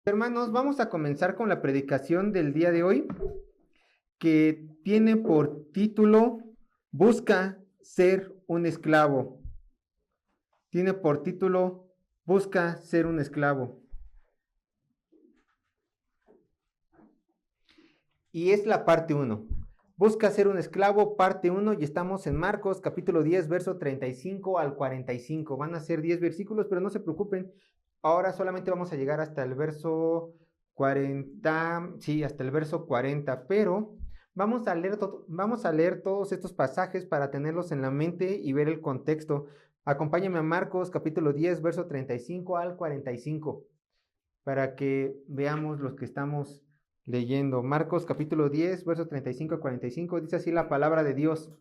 Hermanos, vamos a comenzar con la predicación del día de hoy, que tiene por título Busca ser un esclavo. Tiene por título Busca ser un esclavo. Y es la parte 1. Busca ser un esclavo, parte 1, y estamos en Marcos, capítulo 10, verso 35 al 45. Van a ser 10 versículos, pero no se preocupen. Ahora solamente vamos a llegar hasta el verso 40, sí, hasta el verso 40, pero vamos a leer todos estos pasajes para tenerlos en la mente y ver el contexto. Acompáñame a Marcos, capítulo 10, verso 35 al 45, para que veamos los que estamos leyendo. Marcos capítulo 10, verso 35 a 45, dice así la palabra de Dios.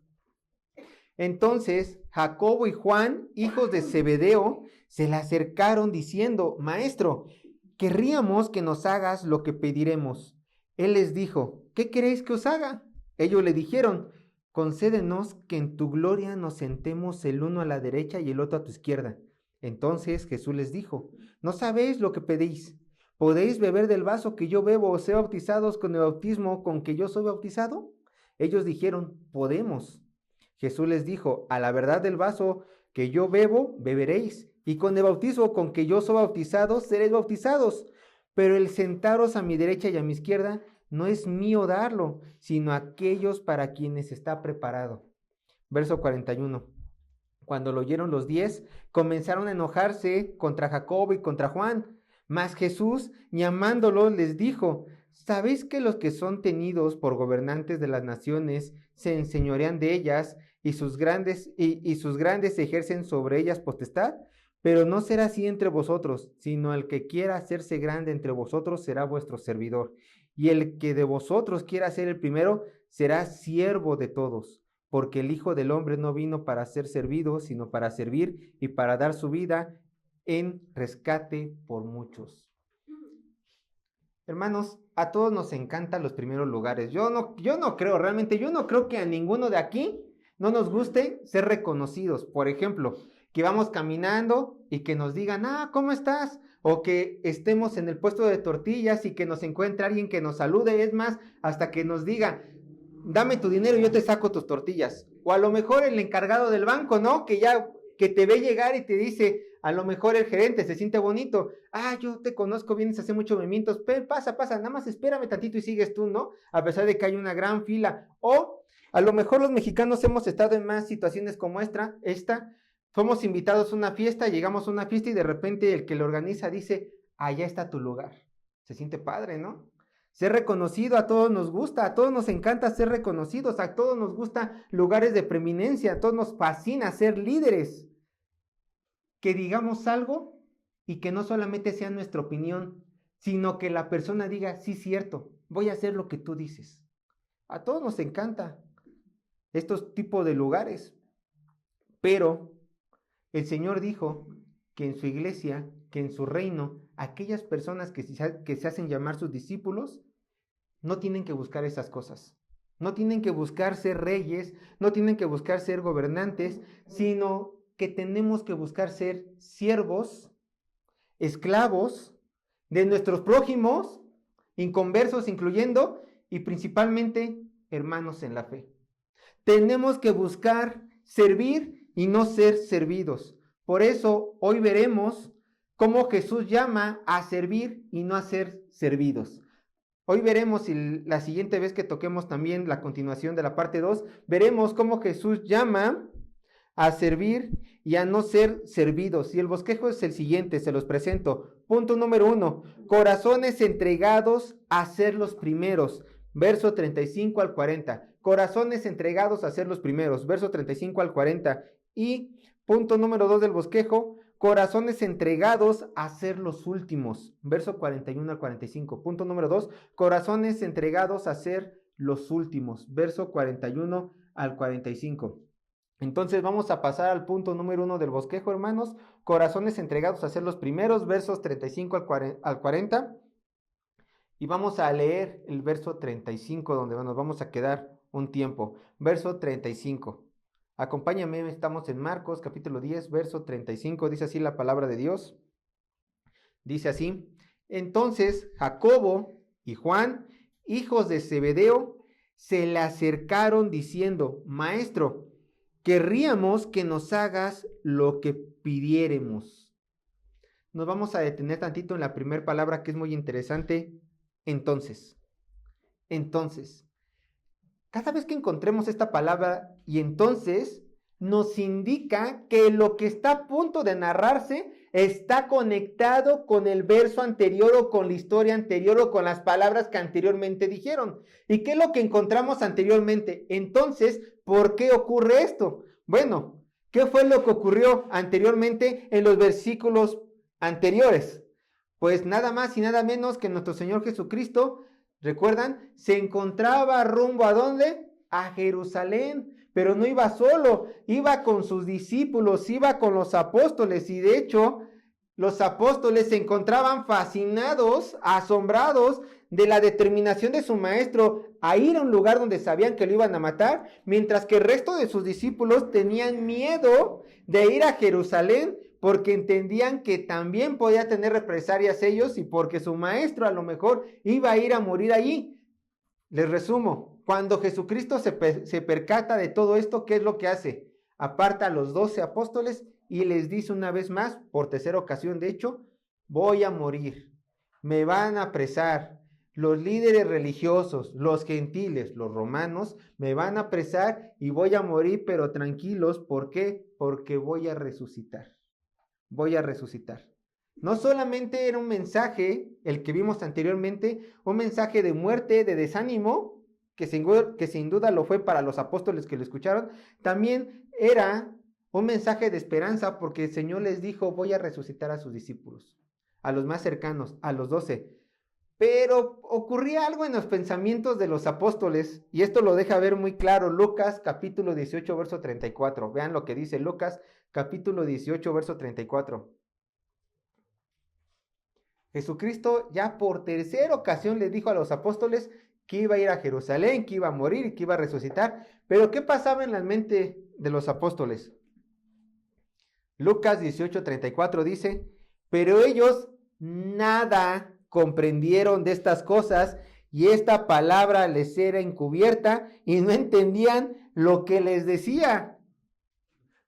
Entonces Jacobo y Juan, hijos de Zebedeo, se le acercaron diciendo: Maestro, querríamos que nos hagas lo que pediremos. Él les dijo: ¿qué queréis que os haga? Ellos le dijeron: concédenos que en tu gloria nos sentemos el uno a la derecha y el otro a tu izquierda. Entonces Jesús les dijo: ¿no sabéis lo que pedís? ¿Podéis beber del vaso que yo bebo o ser bautizados con el bautismo con que yo soy bautizado? Ellos dijeron: podemos. Jesús les dijo: a la verdad del vaso que yo bebo, beberéis, y con el bautismo con que yo soy bautizado, seréis bautizados. Pero el sentaros a mi derecha y a mi izquierda no es mío darlo, sino aquellos para quienes está preparado. Verso 41. Cuando lo oyeron los 10, comenzaron a enojarse contra Jacobo y contra Juan. Mas Jesús, llamándolos, les dijo: ¿sabéis que los que son tenidos por gobernantes de las naciones se enseñorean de ellas y sus grandes ejercen sobre ellas potestad? Pero no será así entre vosotros, sino el que quiera hacerse grande entre vosotros será vuestro servidor. Y el que de vosotros quiera ser el primero será siervo de todos. Porque el Hijo del Hombre no vino para ser servido, sino para servir y para dar su vida en rescate por muchos. Hermanos, a todos nos encantan los primeros lugares. Yo no creo que a ninguno de aquí no nos guste ser reconocidos. Por ejemplo, que vamos caminando y que nos digan: ¿cómo estás? O que estemos en el puesto de tortillas y que nos encuentre alguien que nos salude. Es más, hasta que nos diga: dame tu dinero y yo te saco tus tortillas. O a lo mejor el encargado del banco, ¿no? Que te ve llegar y te dice, a lo mejor el gerente se siente bonito: yo te conozco, vienes a hacer muchos movimientos, pasa, nada más espérame tantito y sigues tú, ¿no? A pesar de que hay una gran fila. O a lo mejor los mexicanos hemos estado en más situaciones como esta, somos invitados a una fiesta, llegamos a una fiesta y de repente el que lo organiza dice: allá está tu lugar. Se siente padre, ¿no? Ser reconocido, a todos nos gusta, a todos nos encanta ser reconocidos, a todos nos gusta lugares de preeminencia, a todos nos fascina ser líderes. Que digamos algo y que no solamente sea nuestra opinión, sino que la persona diga: sí, cierto, voy a hacer lo que tú dices. A todos nos encanta estos tipos de lugares, pero el Señor dijo que en su iglesia, que en su reino, aquellas personas que se hacen llamar sus discípulos, no tienen que buscar esas cosas. No tienen que buscar ser reyes, no tienen que buscar ser gobernantes, sino que tenemos que buscar ser siervos, esclavos de nuestros prójimos, inconversos incluyendo, y principalmente hermanos en la fe. Tenemos que buscar servir y no ser servidos. Por eso hoy veremos cómo Jesús llama a servir y no a ser servidos. Hoy veremos, y la siguiente vez que toquemos también la continuación de la parte 2, veremos cómo Jesús llama a servir y a no ser servidos. Y el bosquejo es el siguiente, se los presento. Punto número 1, corazones entregados a ser los primeros. Verso 35 al 40. Corazones entregados a ser los primeros. Verso 35 al 40. Y punto número 2 del bosquejo, corazones entregados a ser los últimos. Verso 41 al 45. Punto número 2, corazones entregados a ser los últimos. Verso 41 al 45. Entonces vamos a pasar al punto número 1 del bosquejo, hermanos. Corazones entregados a ser los primeros, versos 35 al 40. Y vamos a leer el verso 35, donde nos vamos a quedar un tiempo. Verso 35. Acompáñame, estamos en Marcos, capítulo 10, verso 35. Dice así la palabra de Dios. Dice así: Entonces Jacobo y Juan, hijos de Zebedeo, se le acercaron diciendo: Maestro, querríamos que nos hagas lo que pidiéremos. Nos vamos a detener tantito en la primera palabra, que es muy interesante. Entonces, cada vez que encontremos esta palabra y entonces, nos indica que lo que está a punto de narrarse está conectado con el verso anterior o con la historia anterior o con las palabras que anteriormente dijeron. ¿Y qué es lo que encontramos anteriormente? Entonces, ¿por qué ocurre esto? Bueno, ¿qué fue lo que ocurrió anteriormente en los versículos anteriores? Pues nada más y nada menos que nuestro Señor Jesucristo, ¿recuerdan? Se encontraba rumbo ¿a dónde? A Jerusalén. Pero no iba solo, iba con sus discípulos, iba con los apóstoles, y de hecho los apóstoles se encontraban fascinados, asombrados de la determinación de su maestro a ir a un lugar donde sabían que lo iban a matar, mientras que el resto de sus discípulos tenían miedo de ir a Jerusalén porque entendían que también podía tener represalias ellos y porque su maestro a lo mejor iba a ir a morir allí. Les resumo, cuando Jesucristo se percata de todo esto, ¿qué es lo que hace? Aparta a los 12 apóstoles y les dice una vez más, por tercera ocasión de hecho: voy a morir, me van a apresar, los líderes religiosos, los gentiles, los romanos, me van a apresar y voy a morir, pero tranquilos, ¿por qué? Porque voy a resucitar, voy a resucitar. No solamente era un mensaje, el que vimos anteriormente, un mensaje de muerte, de desánimo, que sin duda lo fue para los apóstoles que lo escucharon, también era un mensaje de esperanza, porque el Señor les dijo: voy a resucitar a sus discípulos, a los más cercanos, a los 12. Pero ocurría algo en los pensamientos de los apóstoles, y esto lo deja ver muy claro Lucas capítulo 18, verso 34. Vean lo que dice Lucas capítulo 18, verso 34. Jesucristo ya por tercera ocasión le dijo a los apóstoles que iba a ir a Jerusalén, que iba a morir y que iba a resucitar. Pero ¿qué pasaba en la mente de los apóstoles? Lucas 18:34 dice: pero ellos nada comprendieron de estas cosas, y esta palabra les era encubierta, y no entendían lo que les decía.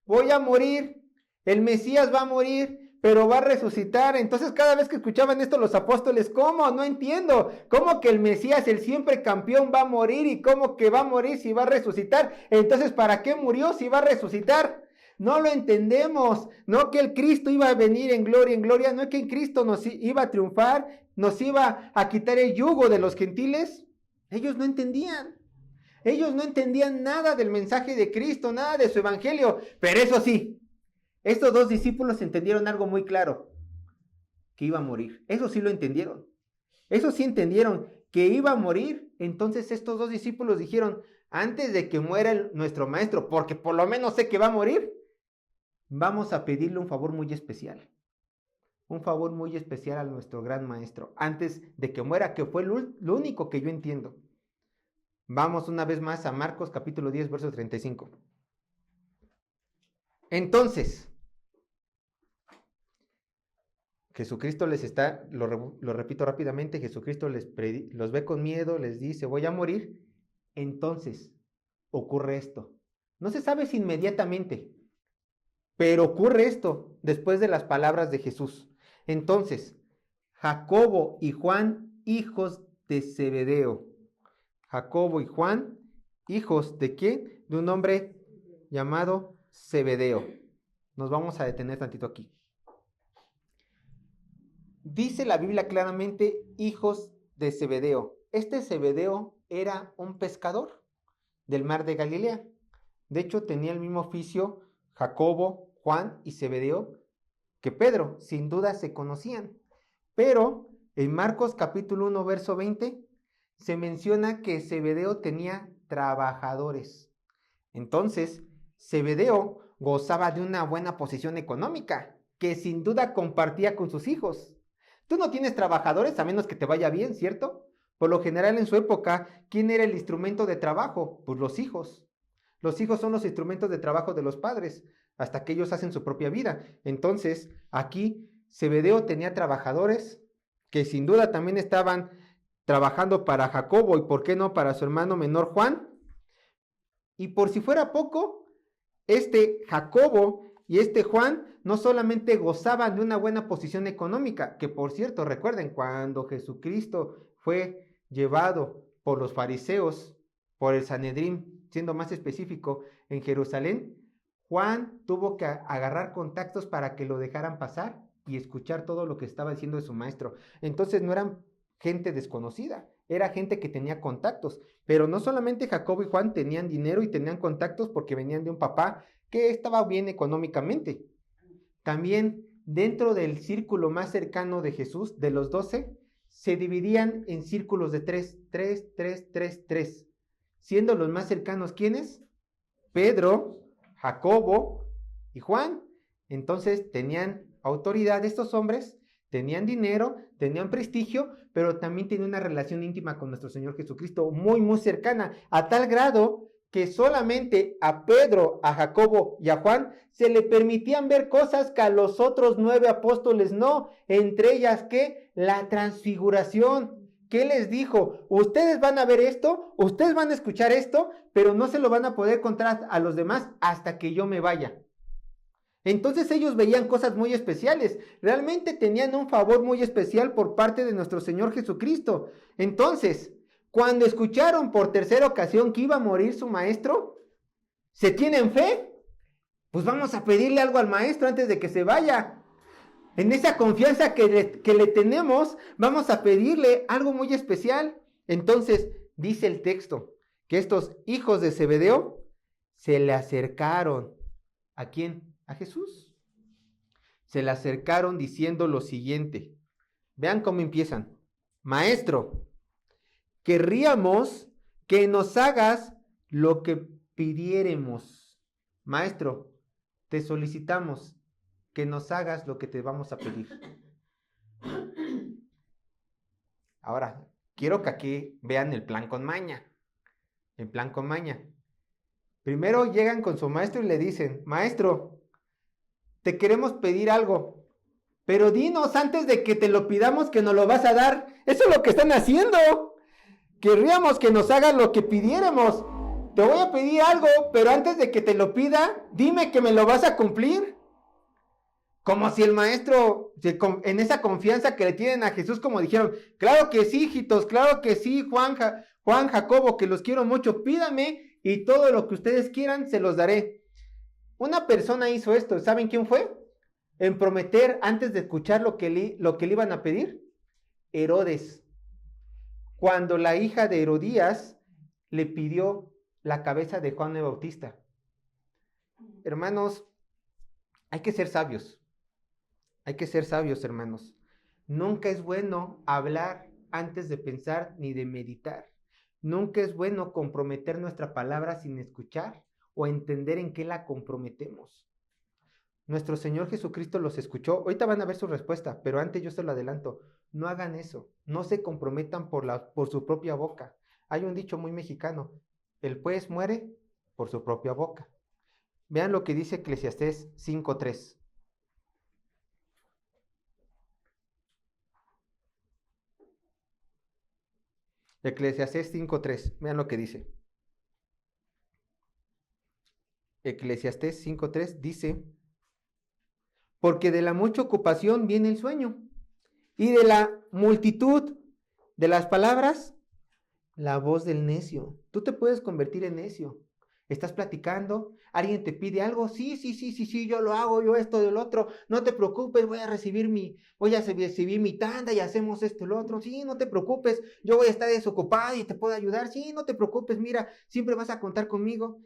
Voy a morir, el Mesías va a morir, pero va a resucitar. Entonces cada vez que escuchaban esto los apóstoles: ¿cómo? No entiendo. ¿Cómo que el Mesías, el siempre campeón, va a morir? ¿Y cómo que va a morir si va a resucitar? Entonces, ¿para qué murió si va a resucitar? No lo entendemos. No que el Cristo iba a venir en gloria, no que en Cristo nos iba a triunfar, nos iba a quitar el yugo de los gentiles. Ellos no entendían. Ellos no entendían nada del mensaje de Cristo, nada de su evangelio. Pero eso sí, estos dos discípulos entendieron algo muy claro: que iba a morir. Eso sí lo entendieron. Eso sí entendieron que iba a morir. Entonces estos dos discípulos dijeron: antes de que muera nuestro maestro, porque por lo menos sé que va a morir, vamos a pedirle un favor muy especial. Un favor muy especial a nuestro gran maestro, antes de que muera, que fue lo único que yo entiendo. Vamos una vez más a Marcos capítulo 10, verso 35. Entonces, Jesucristo les está, lo repito rápidamente, Jesucristo los ve con miedo, les dice: voy a morir. Entonces, ocurre esto. No se sabe si inmediatamente, pero ocurre esto después de las palabras de Jesús. Entonces, Jacobo y Juan, hijos de Zebedeo. Jacobo y Juan, hijos ¿de quién? De un hombre llamado Zebedeo. Nos vamos a detener tantito aquí. Dice la Biblia claramente: hijos de Zebedeo. Este Zebedeo era un pescador del mar de Galilea. De hecho, tenía el mismo oficio Jacobo, Juan y Zebedeo que Pedro. Sin duda se conocían. Pero en Marcos capítulo 1, verso 20, se menciona que Zebedeo tenía trabajadores. Entonces, Zebedeo gozaba de una buena posición económica, que sin duda compartía con sus hijos. Tú no tienes trabajadores a menos que te vaya bien, ¿cierto? Por lo general en su época, ¿quién era el instrumento de trabajo? Pues los hijos. Los hijos son los instrumentos de trabajo de los padres, hasta que ellos hacen su propia vida. Entonces, aquí Zebedeo tenía trabajadores que sin duda también estaban trabajando para Jacobo y por qué no para su hermano menor Juan. Y por si fuera poco, este Jacobo y este Juan no solamente gozaban de una buena posición económica, que por cierto, recuerden, cuando Jesucristo fue llevado por los fariseos, por el Sanedrín, siendo más específico, en Jerusalén, Juan tuvo que agarrar contactos para que lo dejaran pasar y escuchar todo lo que estaba diciendo de su maestro. Entonces no eran gente desconocida, era gente que tenía contactos, pero no solamente Jacobo y Juan tenían dinero y tenían contactos porque venían de un papá que estaba bien económicamente. También dentro del círculo más cercano de Jesús, de los 12, se dividían en círculos de 3, siendo los más cercanos, ¿quiénes? Pedro, Jacobo y Juan. Entonces tenían autoridad estos hombres, tenían dinero, tenían prestigio, pero también tenían una relación íntima con nuestro Señor Jesucristo, muy, muy cercana, a tal grado que solamente a Pedro, a Jacobo y a Juan se le permitían ver cosas que a los otros 9 apóstoles no, entre ellas que la transfiguración. ¿Qué les dijo? Ustedes van a ver esto, ustedes van a escuchar esto, pero no se lo van a poder contar a los demás hasta que yo me vaya. Entonces ellos veían cosas muy especiales, realmente tenían un favor muy especial por parte de nuestro Señor Jesucristo. Entonces, cuando escucharon por tercera ocasión que iba a morir su maestro, ¿se tienen fe? Pues vamos a pedirle algo al maestro antes de que se vaya. En esa confianza que le tenemos, vamos a pedirle algo muy especial. Entonces, dice el texto, que estos hijos de Zebedeo se le acercaron. ¿A quién? A Jesús. Se le acercaron diciendo lo siguiente. Vean cómo empiezan. Maestro, querríamos que nos hagas lo que pidiéremos. Maestro, te solicitamos que nos hagas lo que te vamos a pedir. Ahora, quiero que aquí vean el plan con maña. El plan con maña. Primero llegan con su maestro y le dicen, maestro, te queremos pedir algo, pero dinos antes de que te lo pidamos que nos lo vas a dar. Eso es lo que están haciendo. Querríamos que nos hagas lo que pidiéramos. Te voy a pedir algo, pero antes de que te lo pida, dime que me lo vas a cumplir. Como si el maestro, en esa confianza que le tienen a Jesús, como dijeron, claro que sí, hijitos, claro que sí, Juan, Jacobo, que los quiero mucho, pídame y todo lo que ustedes quieran se los daré. Una persona hizo esto, ¿saben quién fue? En prometer antes de escuchar lo que le iban a pedir, Herodes. Cuando la hija de Herodías le pidió la cabeza de Juan el Bautista. Hermanos, hay que ser sabios. Hay que ser sabios, hermanos. Nunca es bueno hablar antes de pensar ni de meditar. Nunca es bueno comprometer nuestra palabra sin escuchar o entender en qué la comprometemos. Nuestro Señor Jesucristo los escuchó. Ahorita van a ver su respuesta, pero antes yo se lo adelanto. No hagan eso. No se comprometan por su propia boca. Hay un dicho muy mexicano. El pues muere por su propia boca. Vean lo que dice Eclesiastés 5:3. Eclesiastés 5:3. Vean lo que dice. Eclesiastés 5:3 dice, porque de la mucha ocupación viene el sueño, y de la multitud de las palabras, la voz del necio. Tú te puedes convertir en necio. Estás platicando, alguien te pide algo, sí, yo lo hago, yo esto del otro, no te preocupes, voy a recibir mi tanda y hacemos esto y lo otro, sí, no te preocupes, yo voy a estar desocupado y te puedo ayudar, sí, no te preocupes, mira, siempre vas a contar conmigo.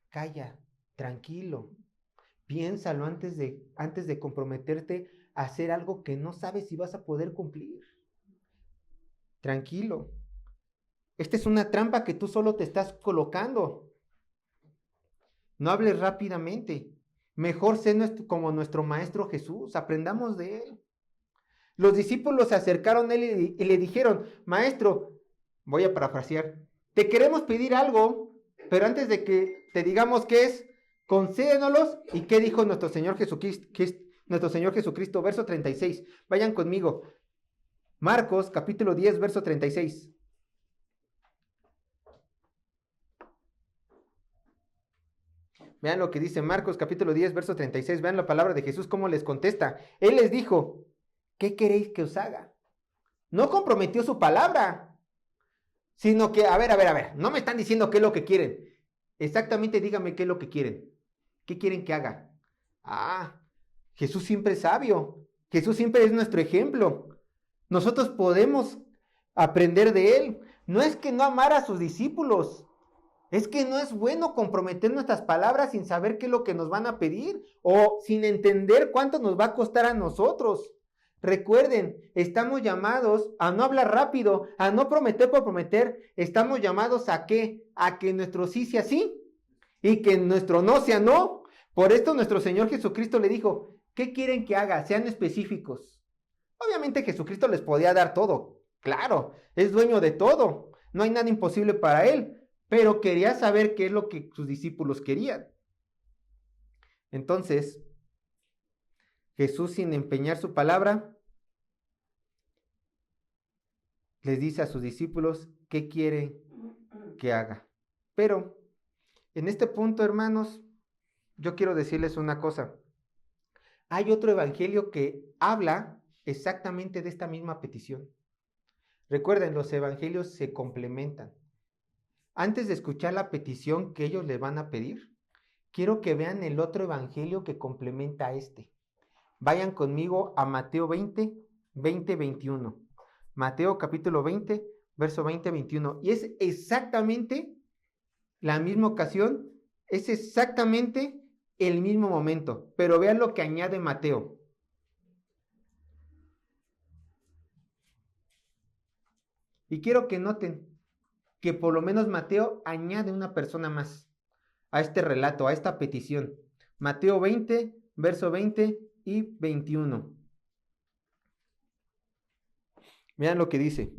Calla, tranquilo, piénsalo antes de comprometerte a hacer algo que no sabes si vas a poder cumplir. Tranquilo. Esta es una trampa que tú solo te estás colocando. No hables rápidamente. Mejor sé como nuestro Maestro Jesús. Aprendamos de Él. Los discípulos se acercaron a Él y le dijeron, Maestro, voy a parafrasear, te queremos pedir algo, pero antes de que te digamos qué es, concédenoslos. ¿Y qué dijo nuestro Señor Jesucristo? Verso 36. Vayan conmigo. Marcos capítulo 10, verso 36. Vean lo que dice Marcos capítulo 10, verso 36. Vean la palabra de Jesús, cómo les contesta. Él les dijo, ¿qué queréis que os haga? No comprometió su palabra, sino que, a ver, no me están diciendo qué es lo que quieren. Exactamente díganme qué es lo que quieren. ¿Qué quieren que haga? Ah, Jesús siempre es sabio. Jesús siempre es nuestro ejemplo. Nosotros podemos aprender de él. No es que no amara a sus discípulos. Es que no es bueno comprometer nuestras palabras sin saber qué es lo que nos van a pedir o sin entender cuánto nos va a costar a nosotros. Recuerden, estamos llamados a no hablar rápido, a no prometer por prometer. Estamos llamados ¿a qué? A que nuestro sí sea sí y que nuestro no sea no. Por esto nuestro Señor Jesucristo le dijo, ¿qué quieren que haga? Sean específicos. Obviamente Jesucristo les podía dar todo. Claro, es dueño de todo. No hay nada imposible para él. Pero quería saber qué es lo que sus discípulos querían. Entonces, Jesús, sin empeñar su palabra, les dice a sus discípulos qué quiere que haga. Pero, en este punto, hermanos, yo quiero decirles una cosa. Hay otro evangelio que habla exactamente de esta misma petición. Recuerden, los evangelios se complementan. Antes de escuchar la petición que ellos le van a pedir, quiero que vean el otro evangelio que complementa a este. Vayan conmigo a Mateo 20, 21. Mateo capítulo 20, verso 20, 21. Y es exactamente la misma ocasión, es exactamente el mismo momento. Pero vean lo que añade Mateo. Y quiero que noten que por lo menos Mateo añade una persona más a este relato, a esta petición. Mateo 20, verso 20 y 21. Vean lo que dice.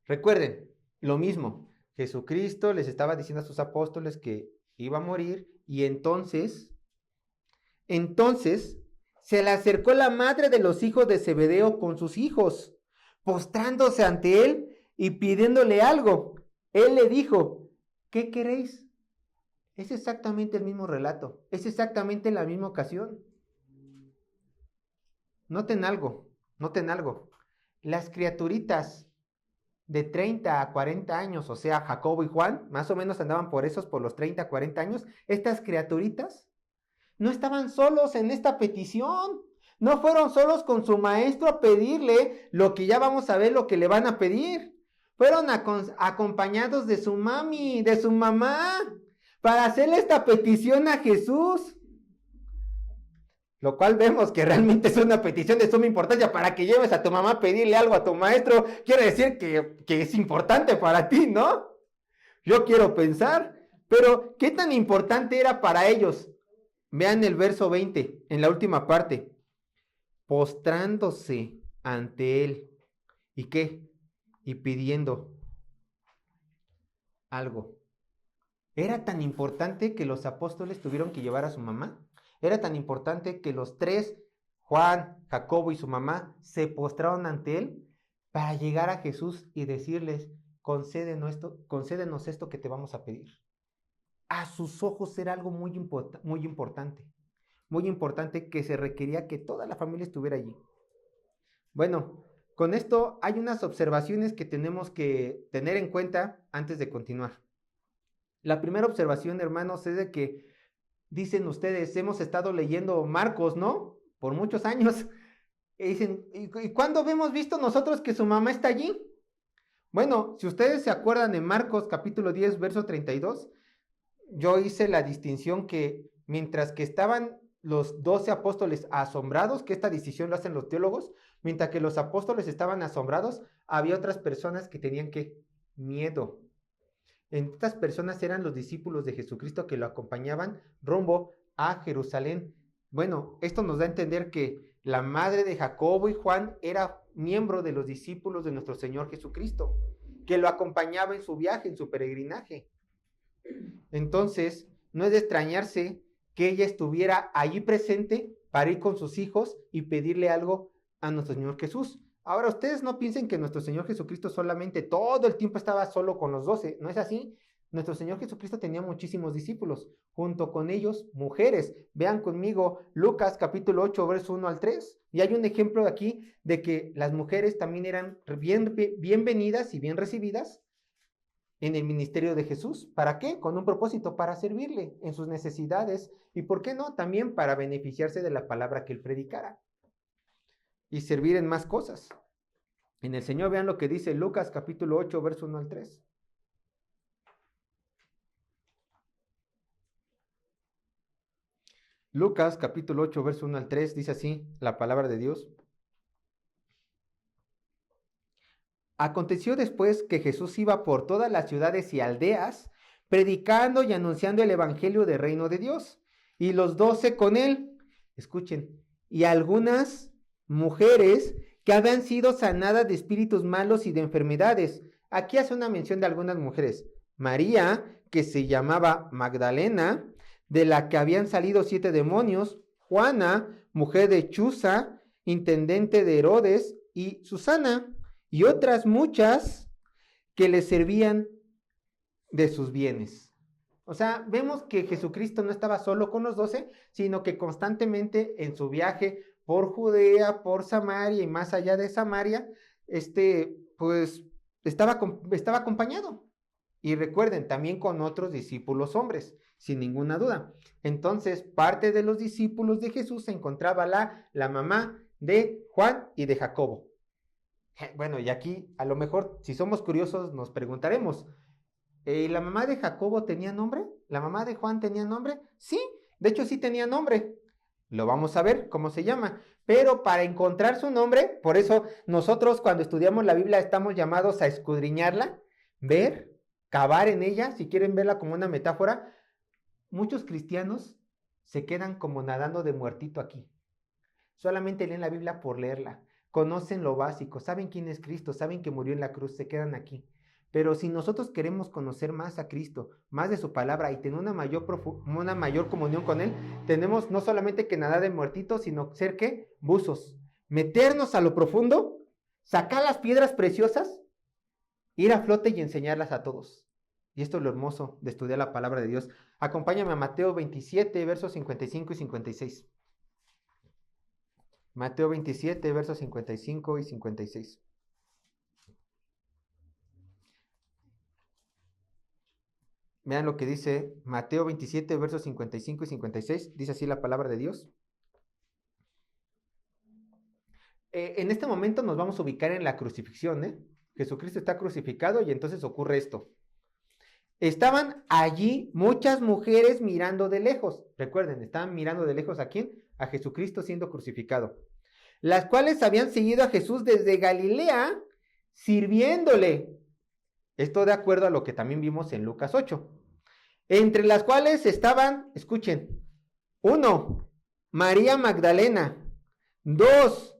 Recuerden, lo mismo. Jesucristo les estaba diciendo a sus apóstoles que iba a morir y entonces se le acercó la madre de los hijos de Zebedeo con sus hijos, postrándose ante él y pidiéndole algo. Él le dijo, ¿qué queréis? Es exactamente el mismo relato, es exactamente la misma ocasión. Noten algo. Las criaturitas de 30 a 40 años, o sea, Jacobo y Juan, más o menos andaban por los 30 a 40 años, estas criaturitas no estaban solos en esta petición. No fueron solos con su maestro a pedirle lo que ya vamos a ver lo que le van a pedir. Fueron acompañados de su mami, de su mamá, para hacerle esta petición a Jesús. Lo cual vemos que realmente es una petición de suma importancia. Para que lleves a tu mamá a pedirle algo a tu maestro, quiere decir que es importante para ti, ¿no? Yo quiero pensar, pero ¿qué tan importante era para ellos? Vean el verso 20, en la última parte. Postrándose ante él. ¿Y qué? Y pidiendo algo. ¿Era tan importante que los apóstoles tuvieron que llevar a su mamá? ¿Era tan importante que los tres, Juan, Jacobo y su mamá, se postraron ante él para llegar a Jesús y decirles, concédenos esto que te vamos a pedir? A sus ojos era algo muy importante que se requería que toda la familia estuviera allí. Bueno, con esto hay unas observaciones que tenemos que tener en cuenta antes de continuar. La primera observación, hermanos, es de que dicen ustedes, hemos estado leyendo Marcos, ¿no? Por muchos años. Y dicen, ¿y cuándo hemos visto nosotros que su mamá está allí? Bueno, si ustedes se acuerdan en Marcos capítulo 10, verso 32, yo hice la distinción que mientras que estaban los 12 apóstoles asombrados, que esta distinción lo hacen los teólogos, mientras que los apóstoles estaban asombrados, había otras personas que tenían miedo. Estas personas eran los discípulos de Jesucristo que lo acompañaban rumbo a Jerusalén. Bueno, esto nos da a entender que la madre de Jacobo y Juan era miembro de los discípulos de nuestro Señor Jesucristo, que lo acompañaba en su viaje, en su peregrinaje. Entonces, no es de extrañarse que ella estuviera allí presente para ir con sus hijos y pedirle algo a nuestro Señor Jesús. Ahora, ustedes no piensen que nuestro Señor Jesucristo solamente todo el tiempo estaba solo con los 12, no es así. Nuestro Señor Jesucristo tenía muchísimos discípulos, junto con ellos mujeres. Vean conmigo Lucas capítulo 8, verso 1 al 3. Y hay un ejemplo aquí de que las mujeres también eran bienvenidas y bien recibidas en el ministerio de Jesús. ¿Para qué? Con un propósito, para servirle en sus necesidades y, ¿por qué no?, también para beneficiarse de la palabra que él predicara y servir en más cosas. En el Señor, vean lo que dice Lucas capítulo 8, verso 1 al 3. Lucas capítulo 8, verso 1 al 3, dice así la palabra de Dios. Aconteció después que Jesús iba por todas las ciudades y aldeas, predicando y anunciando el evangelio del reino de Dios. Y los 12 con él, escuchen, y algunas mujeres que habían sido sanadas de espíritus malos y de enfermedades. Aquí hace una mención de algunas mujeres. María, que se llamaba Magdalena, de la que habían salido 7 demonios. Juana, mujer de Chuza, intendente de Herodes, y Susana, y otras muchas que le servían de sus bienes. O sea, vemos que Jesucristo no estaba solo con los 12, sino que constantemente en su viaje por Judea, por Samaria y más allá de Samaria, pues estaba acompañado. Y recuerden, también con otros discípulos hombres, sin ninguna duda. Entonces, parte de los discípulos de Jesús se encontraba la mamá de Juan y de Jacobo. Bueno, y aquí a lo mejor, si somos curiosos, nos preguntaremos, ¿la mamá de Jacobo tenía nombre? ¿La mamá de Juan tenía nombre? Sí, de hecho sí tenía nombre. Lo vamos a ver cómo se llama. Pero para encontrar su nombre, por eso nosotros cuando estudiamos la Biblia estamos llamados a escudriñarla, ver, cavar en ella, si quieren verla como una metáfora. Muchos cristianos se quedan como nadando de muertito aquí. Solamente leen la Biblia por leerla. Conocen lo básico, saben quién es Cristo, saben que murió en la cruz, se quedan aquí. Pero si nosotros queremos conocer más a Cristo, más de su palabra y tener una mayor comunión con Él, tenemos no solamente que nadar de muertito, sino ser, ¿qué? Buzos. Meternos a lo profundo, sacar las piedras preciosas, ir a flote y enseñarlas a todos. Y esto es lo hermoso de estudiar la palabra de Dios. Acompáñame a Mateo 27, versos 55 y 56. Mateo 27, versos 55 y 56. Vean lo que dice Mateo 27, versos 55 y 56. Dice así la palabra de Dios. En este momento nos vamos a ubicar en la crucifixión, Jesucristo está crucificado y entonces ocurre esto. Estaban allí muchas mujeres mirando de lejos. Recuerden, estaban mirando de lejos ¿a quién? A Jesucristo siendo crucificado. Las cuales habían seguido a Jesús desde Galilea, sirviéndole. Esto de acuerdo a lo que también vimos en Lucas 8. Entre las cuales estaban, escuchen, 1, María Magdalena. 2,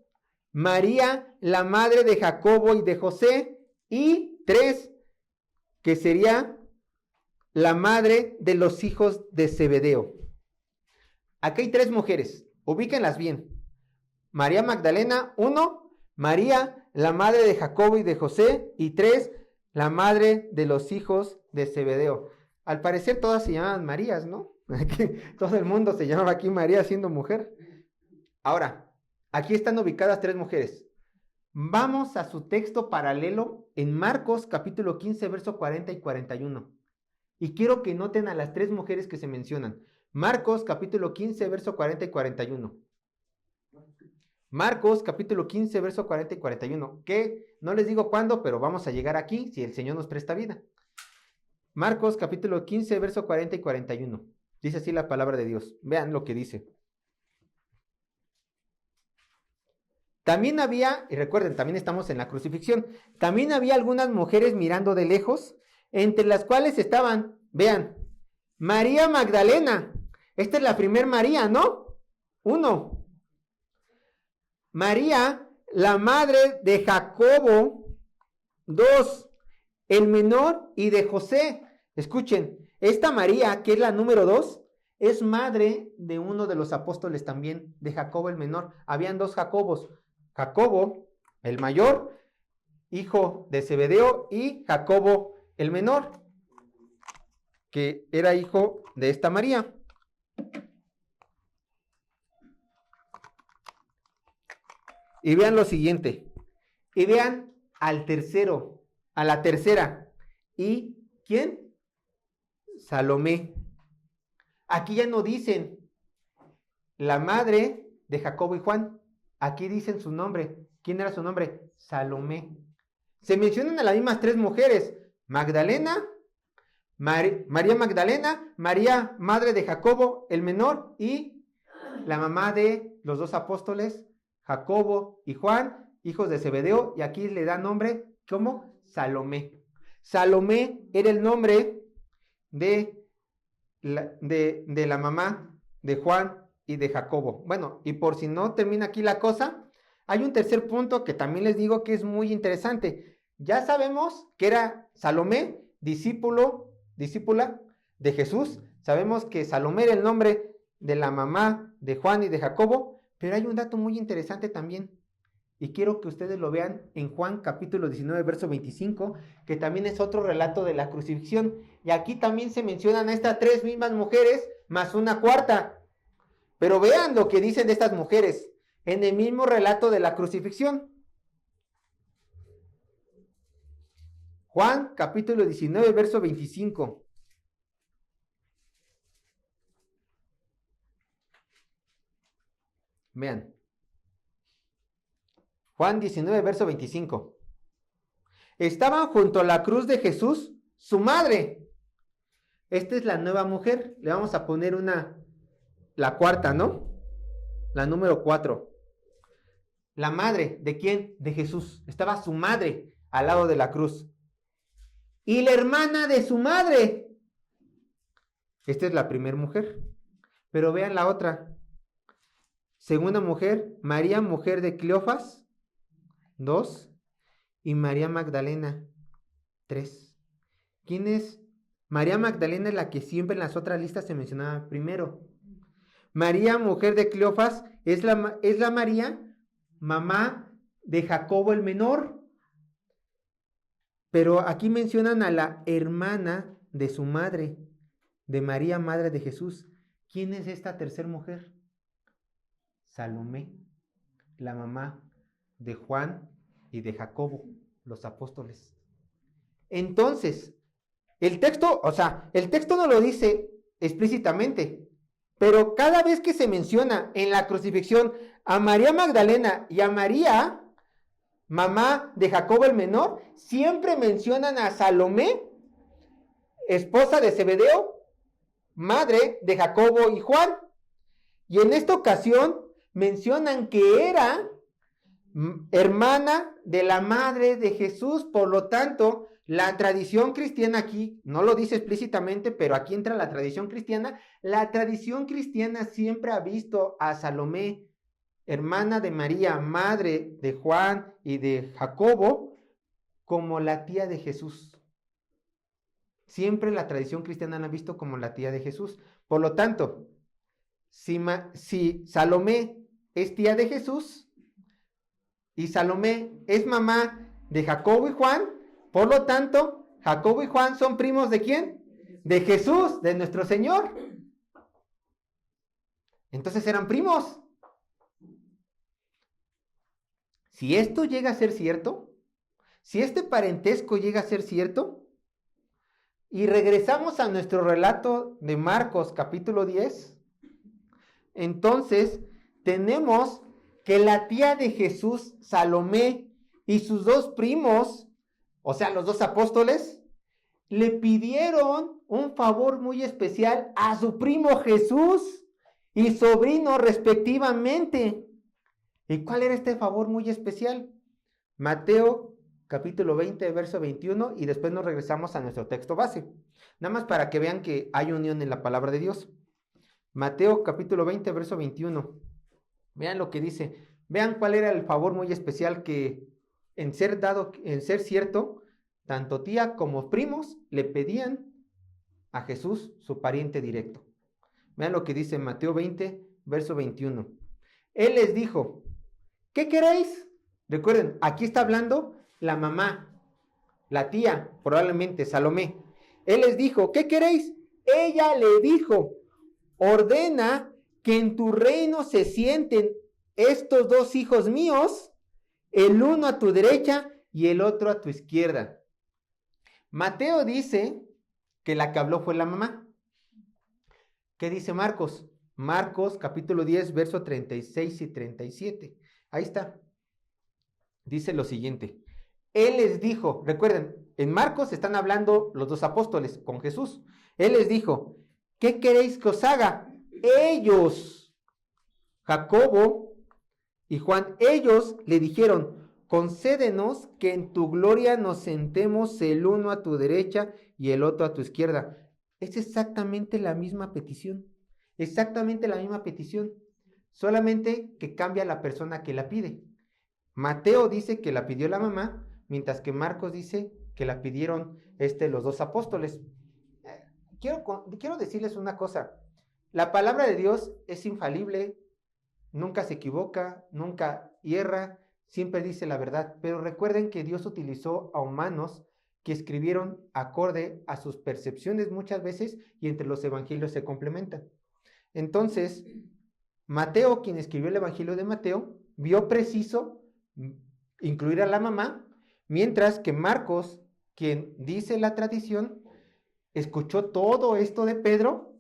María, la madre de Jacobo y de José. Y 3, que sería la madre de los hijos de Zebedeo. Aquí hay 3 mujeres, ubíquenlas bien. María Magdalena, 1, María, la madre de Jacobo y de José, y 3, la madre de los hijos de Zebedeo. Al parecer todas se llamaban Marías, ¿no? Todo el mundo se llamaba aquí María siendo mujer. Ahora, aquí están ubicadas 3 mujeres. Vamos a su texto paralelo en Marcos capítulo 15, verso 40 y 41. Y quiero que noten a las 3 mujeres que se mencionan. Marcos capítulo 15, verso 40 y 41. Marcos capítulo 15, verso 40 y 41. Que no les digo cuándo, pero vamos a llegar aquí si el Señor nos presta vida. Marcos capítulo 15, verso 40 y 41. Dice así la palabra de Dios. Vean lo que dice. También había, y recuerden, también estamos en la crucifixión, también había algunas mujeres mirando de lejos, entre las cuales estaban, vean, María Magdalena. Esta es la primer María, ¿no? 1. María, la madre de Jacobo. 2, el menor y de José. Escuchen, esta María, que es la número 2, es madre de uno de los apóstoles también, de Jacobo el menor. Habían 2 Jacobos. Jacobo, el mayor, hijo de Zebedeo, y Jacobo, el menor, que era hijo de esta María. Y vean lo siguiente. Y vean al tercero, a la tercera. ¿Y quién? Salomé. Aquí ya no dicen la madre de Jacobo y Juan. Aquí dicen su nombre. ¿Quién era su nombre? Salomé. Se mencionan a las mismas tres mujeres. Magdalena, María Magdalena, María, madre de Jacobo, el menor, y la mamá de los dos apóstoles, Jacobo y Juan, hijos de Zebedeo, y aquí le da nombre como Salomé. Salomé era el nombre de la mamá de Juan y de Jacobo. Bueno, y por si no termina aquí la cosa, hay un tercer punto que también les digo que es muy interesante. Ya sabemos que era Salomé, discípula de Jesús. Sabemos que Salomé era el nombre de la mamá de Juan y de Jacobo, pero hay un dato muy interesante también. Y quiero que ustedes lo vean en Juan capítulo 19, verso 25, que también es otro relato de la crucifixión. Y aquí también se mencionan a estas tres mismas mujeres, más una cuarta. Pero vean lo que dicen de estas mujeres en el mismo relato de la crucifixión. Juan capítulo 19, verso 25. Vean. Juan 19, verso 25. Estaban junto a la cruz de Jesús, su madre. Esta es la nueva mujer. Le vamos a poner la cuarta, ¿no? La número 4. La madre, ¿de quién? De Jesús. Estaba su madre al lado de la cruz. Y la hermana de su madre. Esta es la primera mujer. Pero vean la otra. Segunda mujer, María, mujer de Cleofas. 2. Y María Magdalena. 3. ¿Quién es? María Magdalena es la que siempre en las otras listas se mencionaba primero. María, mujer de Cleofas, es la María, mamá de Jacobo el menor. Pero aquí mencionan a la hermana de su madre, de María, madre de Jesús. ¿Quién es esta tercera mujer? Salomé, la mamá de Juan y de Jacobo, los apóstoles. Entonces, el texto no lo dice explícitamente, pero cada vez que se menciona en la crucifixión a María Magdalena y a María, mamá de Jacobo el menor, siempre mencionan a Salomé, esposa de Zebedeo, madre de Jacobo y Juan. Y en esta ocasión mencionan que era hermana de la madre de Jesús. Por lo tanto, la tradición cristiana aquí, no lo dice explícitamente, pero aquí entra la tradición cristiana. La tradición cristiana siempre ha visto a Salomé, hermana de María, madre de Juan y de Jacobo, como la tía de Jesús. Siempre la tradición cristiana la ha visto como la tía de Jesús. Por lo tanto, si Salomé es tía de Jesús y Salomé es mamá de Jacobo y Juan, por lo tanto, Jacobo y Juan son primos ¿de quién? De Jesús, de nuestro Señor. Entonces eran primos. Si esto llega a ser cierto, si este parentesco llega a ser cierto, y regresamos a nuestro relato de Marcos capítulo 10, entonces tenemos que la tía de Jesús, Salomé, y sus dos primos, o sea, los dos apóstoles, le pidieron un favor muy especial a su primo Jesús y sobrino respectivamente. ¿Y cuál era este favor muy especial? Mateo capítulo 20, verso 21, y después nos regresamos a nuestro texto base. Nada más para que vean que hay unión en la palabra de Dios. Mateo capítulo 20, verso 21. Vean lo que dice. Vean cuál era el favor muy especial que en ser cierto, tanto tía como primos le pedían a Jesús, su pariente directo. Vean lo que dice Mateo 20, verso 21. Él les dijo: ¿qué queréis? Recuerden, aquí está hablando la mamá, la tía, probablemente Salomé. Él les dijo, ¿qué queréis? Ella le dijo, ordena que en tu reino se sienten estos dos hijos míos, el uno a tu derecha y el otro a tu izquierda. Mateo dice que la que habló fue la mamá. ¿Qué dice Marcos? Marcos capítulo 10, verso 36 y 37. Ahí está. Dice lo siguiente. Él les dijo, recuerden, en Marcos están hablando los dos apóstoles con Jesús. Él les dijo, ¿qué queréis que os haga? Ellos, Jacobo y Juan, ellos le dijeron, concédenos que en tu gloria nos sentemos el uno a tu derecha y el otro a tu izquierda. Es exactamente la misma petición, solamente que cambia la persona que la pide. Mateo dice que la pidió la mamá, mientras que Marcos dice que la pidieron los dos apóstoles. Quiero decirles una cosa, la palabra de Dios es infalible, nunca se equivoca, nunca hierra, siempre dice la verdad, pero recuerden que Dios utilizó a humanos que escribieron acorde a sus percepciones muchas veces y entre los evangelios se complementan. Entonces, Mateo, quien escribió el evangelio de Mateo, vio preciso incluir a la mamá, mientras que Marcos, quien dice la tradición, escuchó todo esto de Pedro,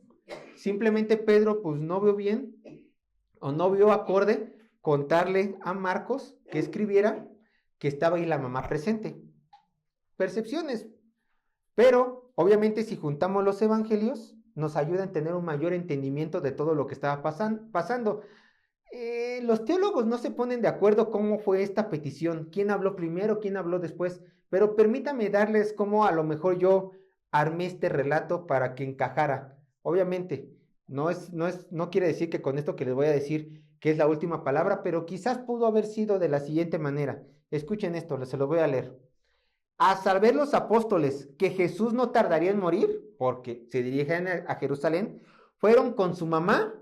simplemente Pedro pues no vio bien o no vio acorde contarle a Marcos que escribiera que estaba ahí la mamá presente. Percepciones, pero obviamente si juntamos los evangelios nos ayuda a tener un mayor entendimiento de todo lo que estaba pasando. Los teólogos no se ponen de acuerdo cómo fue esta petición, quién habló primero, quién habló después, pero permítame darles cómo a lo mejor yo armé este relato para que encajara. Obviamente, no quiere decir que con esto que les voy a decir que es la última palabra, pero quizás pudo haber sido de la siguiente manera. Escuchen esto, se lo voy a leer. A saber los apóstoles que Jesús no tardaría en morir, porque se dirigían a Jerusalén, fueron con su mamá,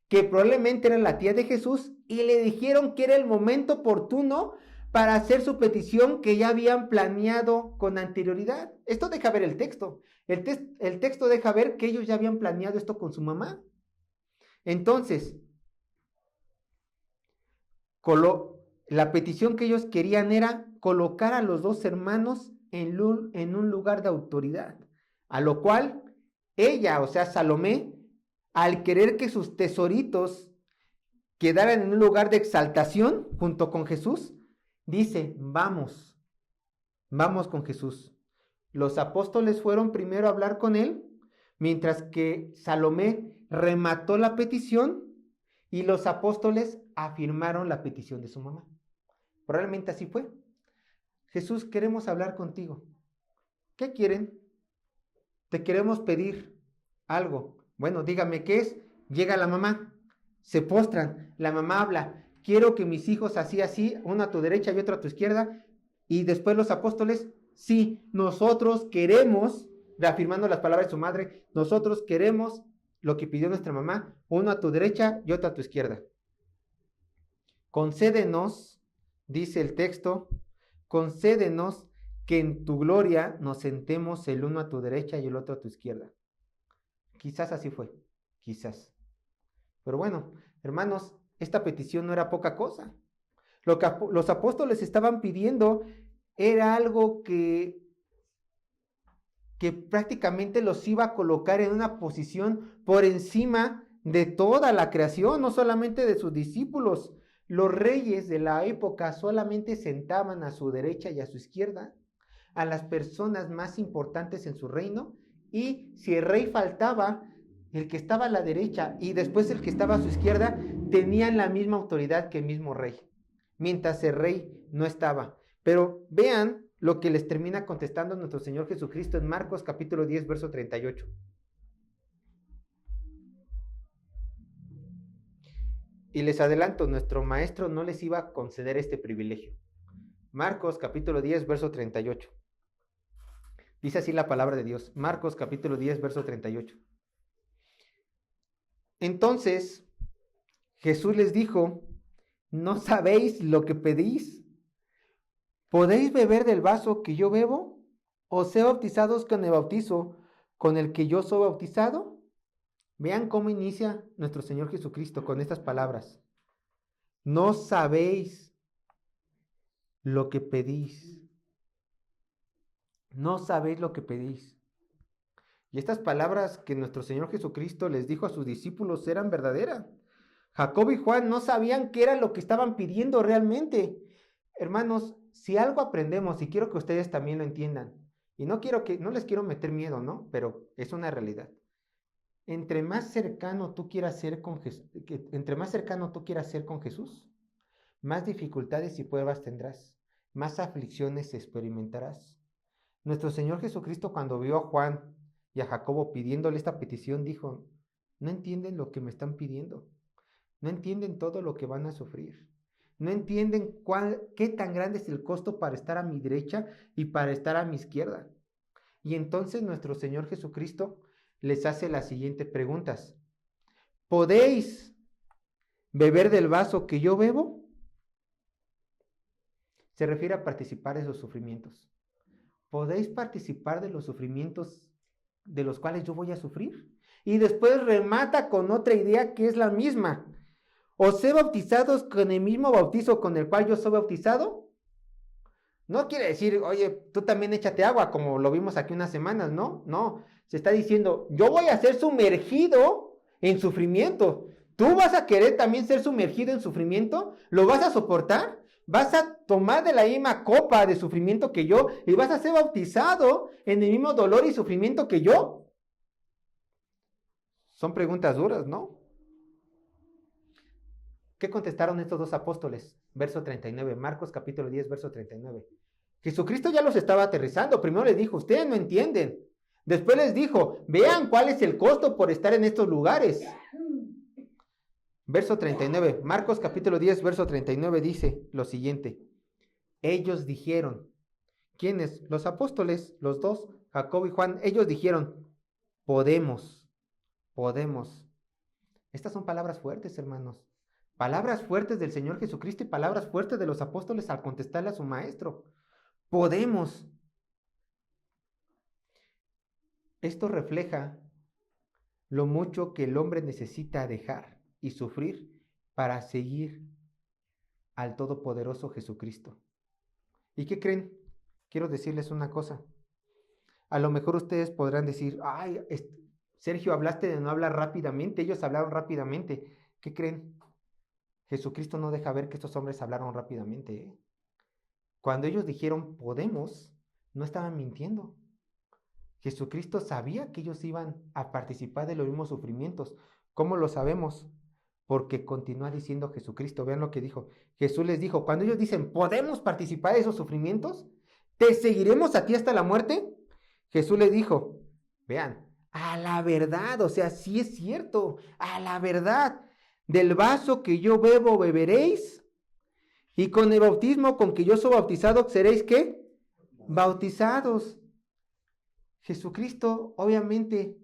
que probablemente era la tía de Jesús, y le dijeron que era el momento oportuno para hacer su petición que ya habían planeado con anterioridad. Esto deja ver el texto. El texto deja ver que ellos ya habían planeado esto con su mamá. Entonces, la petición que ellos querían era colocar a los dos hermanos en un lugar de autoridad, a lo cual ella, o sea, Salomé, al querer que sus tesoritos quedaran en un lugar de exaltación junto con Jesús, dice, vamos con Jesús. Los apóstoles fueron primero a hablar con él, mientras que Salomé remató la petición y los apóstoles afirmaron la petición de su mamá. Probablemente así fue. Jesús, queremos hablar contigo. ¿Qué quieren? Te queremos pedir algo. Bueno, dígame qué es. Llega la mamá, se postran, la mamá habla, quiero que mis hijos así, uno a tu derecha y otro a tu izquierda, y después los apóstoles, sí, nosotros queremos, reafirmando las palabras de su madre, nosotros queremos lo que pidió nuestra mamá, uno a tu derecha y otro a tu izquierda. Concédenos, dice el texto, concédenos que en tu gloria nos sentemos el uno a tu derecha y el otro a tu izquierda. Quizás así fue, quizás. Pero bueno, hermanos, esta petición no era poca cosa. Lo que los apóstoles estaban pidiendo era algo que prácticamente los iba a colocar en una posición por encima de toda la creación, no solamente de sus discípulos. Los reyes de la época solamente sentaban a su derecha y a su izquierda a las personas más importantes en su reino, y si el rey faltaba, el que estaba a la derecha y después el que estaba a su izquierda tenían la misma autoridad que el mismo rey, mientras el rey no estaba. Pero vean lo que les termina contestando nuestro Señor Jesucristo en Marcos capítulo 10, verso 38. Y les adelanto, nuestro maestro no les iba a conceder este privilegio. Marcos capítulo 10, verso 38. Dice así la palabra de Dios. Marcos capítulo 10, verso 38. Entonces Jesús les dijo, ¿No sabéis lo que pedís? ¿Podéis beber del vaso que yo bebo? ¿O ser bautizados con el bautizo con el que yo soy bautizado? Vean cómo inicia nuestro Señor Jesucristo con estas palabras. No sabéis lo que pedís. No sabéis lo que pedís. Y estas palabras que nuestro Señor Jesucristo les dijo a sus discípulos eran verdaderas. Jacobo y Juan no sabían qué era lo que estaban pidiendo realmente. Hermanos, si algo aprendemos, y quiero que ustedes también lo entiendan, y no les quiero meter miedo, ¿no? Pero es una realidad. Entre más cercano tú quieras ser con Jesús, entre más cercano tú quieras ser con Jesús, más dificultades y pruebas tendrás, más aflicciones experimentarás. Nuestro Señor Jesucristo, cuando vio a Juan y a Jacobo pidiéndole esta petición, dijo: no entienden lo que me están pidiendo, no entienden todo lo que van a sufrir, no entienden qué tan grande es el costo para estar a mi derecha y para estar a mi izquierda. Y entonces nuestro Señor Jesucristo les hace las siguientes preguntas. ¿Podéis beber del vaso que yo bebo? Se refiere a participar de los sufrimientos. ¿Podéis participar de los sufrimientos de los cuales yo voy a sufrir? Y después remata con otra idea que es la misma. ¿Os he bautizados con el mismo bautizo con el cual yo soy bautizado? No quiere decir, oye, tú también échate agua, como lo vimos aquí unas semanas, ¿no? No, se está diciendo, yo voy a ser sumergido en sufrimiento. ¿Tú vas a querer también ser sumergido en sufrimiento? ¿Lo vas a soportar? ¿Vas a tomar de la misma copa de sufrimiento que yo y vas a ser bautizado en el mismo dolor y sufrimiento que yo? Son preguntas duras, ¿no? ¿Qué contestaron estos dos apóstoles? Verso 39, Marcos capítulo 10, verso 39. Jesucristo ya los estaba aterrizando. Primero les dijo, ustedes no entienden. Después les dijo, vean cuál es el costo por estar en estos lugares. Verso 39, Marcos capítulo 10, verso 39 dice lo siguiente. Ellos dijeron, ¿quiénes? Los apóstoles, los dos, Jacobo y Juan. Ellos dijeron, podemos. Estas son palabras fuertes, hermanos. Palabras fuertes del Señor Jesucristo y palabras fuertes de los apóstoles al contestarle a su maestro. Podemos. Esto refleja lo mucho que el hombre necesita dejar y sufrir para seguir al Todopoderoso Jesucristo. ¿Y qué creen? Quiero decirles una cosa. A lo mejor ustedes podrán decir, ay, Sergio, hablaste de no hablar rápidamente, ellos hablaron rápidamente. ¿Qué creen? Jesucristo no deja ver que estos hombres hablaron rápidamente, ¿eh? Cuando ellos dijeron podemos, no estaban mintiendo. Jesucristo sabía que ellos iban a participar de los mismos sufrimientos. ¿Cómo lo sabemos? Porque continúa diciendo Jesucristo. Vean lo que dijo. Jesús les dijo, cuando ellos dicen, ¿podemos participar de esos sufrimientos? ¿Te seguiremos a ti hasta la muerte? Jesús les dijo, vean, a la verdad, o sea, sí es cierto, a la verdad, del vaso que yo bebo beberéis, y con el bautismo con que yo soy bautizado, ¿seréis qué? Bautizados. Jesucristo obviamente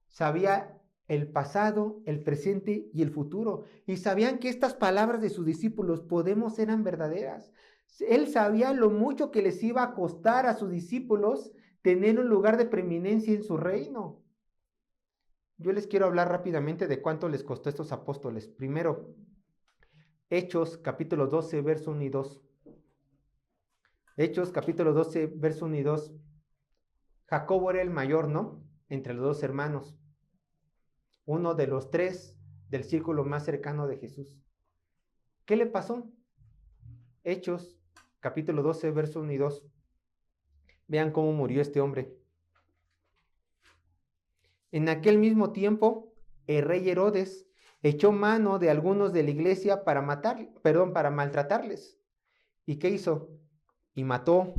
sabía el pasado, el presente y el futuro. Y sabían que estas palabras de sus discípulos, podemos, eran verdaderas. Él sabía lo mucho que les iba a costar a sus discípulos tener un lugar de preeminencia en su reino. Yo les quiero hablar rápidamente de cuánto les costó a estos apóstoles. Primero, Hechos capítulo 12, verso 1 y 2. Hechos capítulo 12, verso 1 y 2. Jacobo era el mayor, ¿no? Entre los dos hermanos. Uno de los tres del círculo más cercano de Jesús. ¿Qué le pasó? Hechos capítulo 12, verso 1 y 2. Vean cómo murió este hombre. En aquel mismo tiempo, el rey Herodes echó mano de algunos de la iglesia para maltratarles. ¿Y qué hizo? Y mató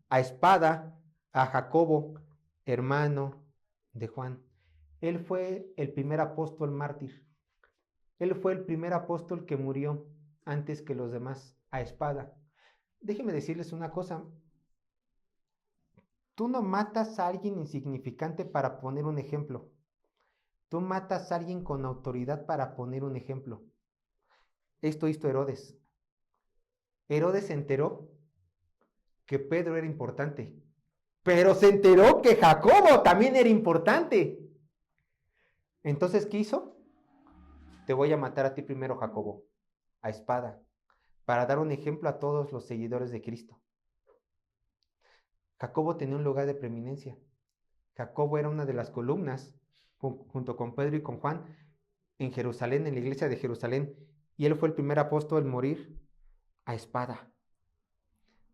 a espada a Jacobo, hermano de Juan. Él fue el primer apóstol mártir. Él fue el primer apóstol que murió antes que los demás a espada. Déjenme decirles una cosa. Tú no matas a alguien insignificante para poner un ejemplo. Tú matas a alguien con autoridad para poner un ejemplo. esto hizo Herodes. Herodes se enteró que Pedro era importante, pero se enteró que Jacobo también era importante. Entonces, ¿qué hizo? Te voy a matar a ti primero, Jacobo, a espada, para dar un ejemplo a todos los seguidores de Cristo. Jacobo tenía un lugar de preeminencia. Jacobo era una de las columnas, junto con Pedro y con Juan, en Jerusalén, en la iglesia de Jerusalén, y él fue el primer apóstol en morir a espada.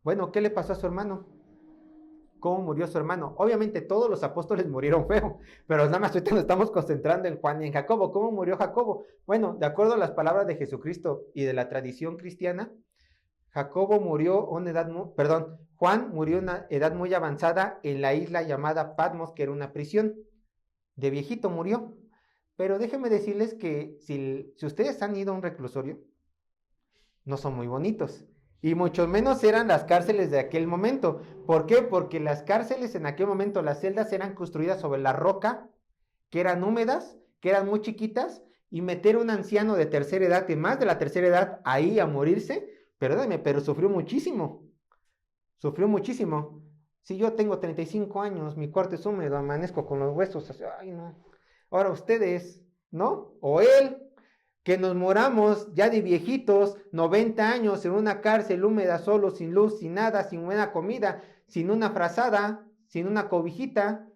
Bueno, ¿qué le pasó a su hermano? ¿Cómo murió su hermano? Obviamente todos los apóstoles murieron feo, pero nada más ahorita nos estamos concentrando en Juan y en Jacobo. ¿Cómo murió Jacobo? Bueno, de acuerdo a las palabras de Jesucristo y de la tradición cristiana, Jacobo murió a una edad, Juan murió a una edad muy avanzada en la isla llamada Patmos, que era una prisión. De viejito murió. Pero déjenme decirles que si ustedes han ido a un reclusorio, no son muy bonitos. Y mucho menos eran las cárceles de aquel momento. ¿Por qué? Porque las cárceles en aquel momento, las celdas eran construidas sobre la roca, que eran húmedas, que eran muy chiquitas, y meter a un anciano de tercera edad, de más de la tercera edad, ahí a morirse, perdóneme, pero sufrió muchísimo. Sufrió muchísimo. Si yo tengo 35 años, mi cuarto es húmedo, amanezco con los huesos, ay no. Ahora ustedes, ¿no? O él, que nos moramos ya de viejitos, 90 años en una cárcel húmeda, solo, sin luz, sin nada, sin buena comida, sin una frazada, sin una cobijita.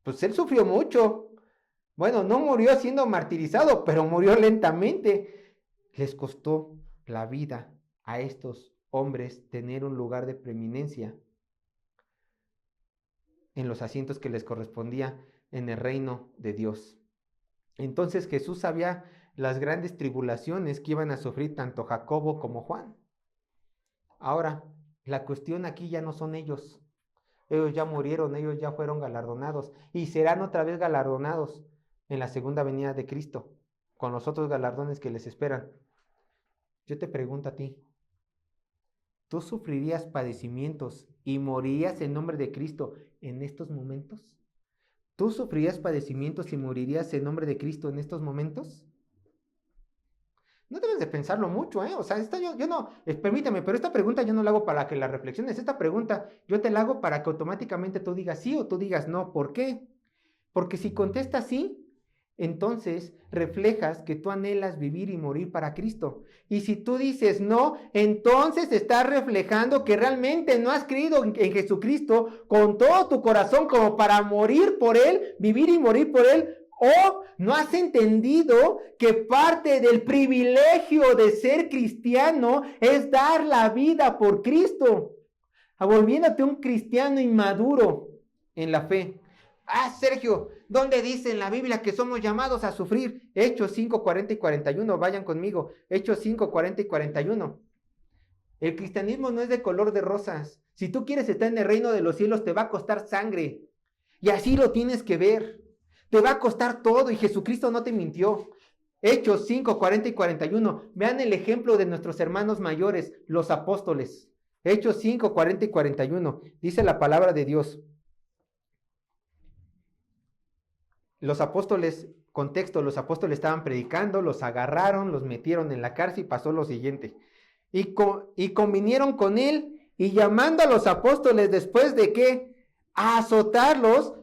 Pues él sufrió mucho. Bueno, no murió siendo martirizado, pero murió lentamente. Les costó la vida a estos hombres tener un lugar de preeminencia en los asientos que les correspondía en el reino de Dios. Entonces Jesús sabía las grandes tribulaciones que iban a sufrir tanto Jacobo como Juan. Ahora, la cuestión aquí ya no son ellos. Ellos ya murieron, ellos ya fueron galardonados y serán otra vez galardonados en la segunda venida de Cristo, con los otros galardones que les esperan. Yo te pregunto a ti, ¿tú sufrirías padecimientos y morirías en nombre de Cristo en estos momentos? ¿Tú sufrirías padecimientos y morirías en nombre de Cristo en estos momentos? No debes de pensarlo mucho, ¿eh? O sea, yo no, permíteme, pero esta pregunta yo no la hago para que la reflexiones. Esta pregunta yo te la hago para que automáticamente tú digas sí o tú digas no. ¿Por qué? Porque si contestas sí, entonces reflejas que tú anhelas vivir y morir para Cristo. Y si tú dices no, entonces estás reflejando que realmente no has creído en Jesucristo con todo tu corazón como para morir por Él, vivir y morir por Él. O no has entendido que parte del privilegio de ser cristiano es dar la vida por Cristo, volviéndote un cristiano inmaduro en la fe. Ah, Sergio, ¿dónde dice en la Biblia que somos llamados a sufrir? Hechos 5, 40 y 41, vayan conmigo. Hechos 5, 40 y 41. El cristianismo no es de color de rosas. Si tú quieres estar en el reino de los cielos, te va a costar sangre. Y así lo tienes que ver. Te va a costar todo y Jesucristo no te mintió. Hechos 5, 40 y 41. Vean el ejemplo de nuestros hermanos mayores, los apóstoles. Hechos 5, 40 y 41. Dice la palabra de Dios. Los apóstoles, contexto, los apóstoles estaban predicando, los agarraron, los metieron en la cárcel y pasó lo siguiente. Y convinieron con él y llamando a los apóstoles después de que azotarlos,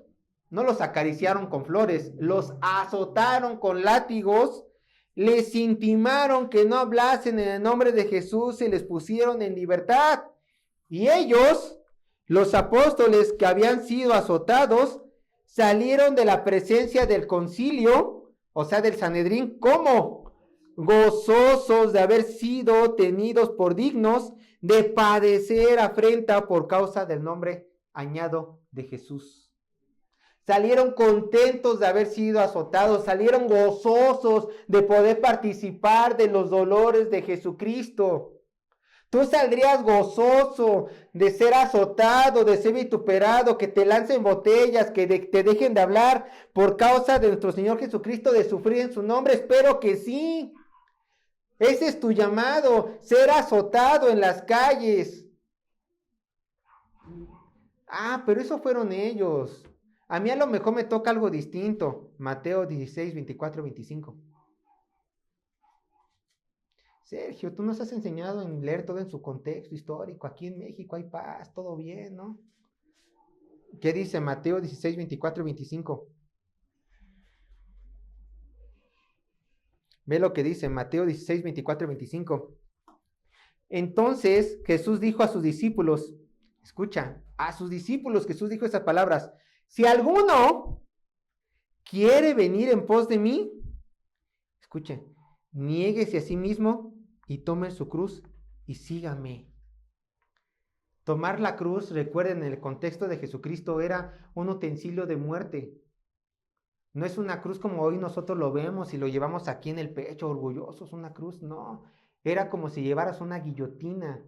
no los acariciaron con flores, los azotaron con látigos, les intimaron que no hablasen en el nombre de Jesús y les pusieron en libertad. Y ellos, los apóstoles que habían sido azotados, salieron de la presencia del concilio, o sea, del Sanedrín, ¿cómo? Gozosos de haber sido tenidos por dignos de padecer afrenta por causa del nombre añado de Jesús. Salieron contentos de haber sido azotados, salieron gozosos de poder participar de los dolores de Jesucristo. Tú saldrías gozoso de ser azotado, de ser vituperado, que te lancen botellas, que te dejen de hablar por causa de nuestro Señor Jesucristo, de sufrir en su nombre. Espero que sí. Ese es tu llamado, ser azotado en las calles. Ah, pero eso fueron ellos. A mí a lo mejor me toca algo distinto. Mateo 16, 24, 25. Sergio, tú nos has enseñado en leer todo en su contexto histórico. Aquí en México hay paz, todo bien, ¿no? ¿Qué dice Mateo 16, 24 y 25? Ve lo que dice Mateo 16, 24 y 25. Entonces Jesús dijo a sus discípulos, escucha, a sus discípulos Jesús dijo esas palabras: si alguno quiere venir en pos de mí, escuche, niéguese a sí mismo y tome su cruz y sígame. Tomar la cruz, recuerden, en el contexto de Jesucristo era un utensilio de muerte. No es una cruz como hoy nosotros lo vemos y lo llevamos aquí en el pecho, orgullosos, una cruz, no. Era como si llevaras una guillotina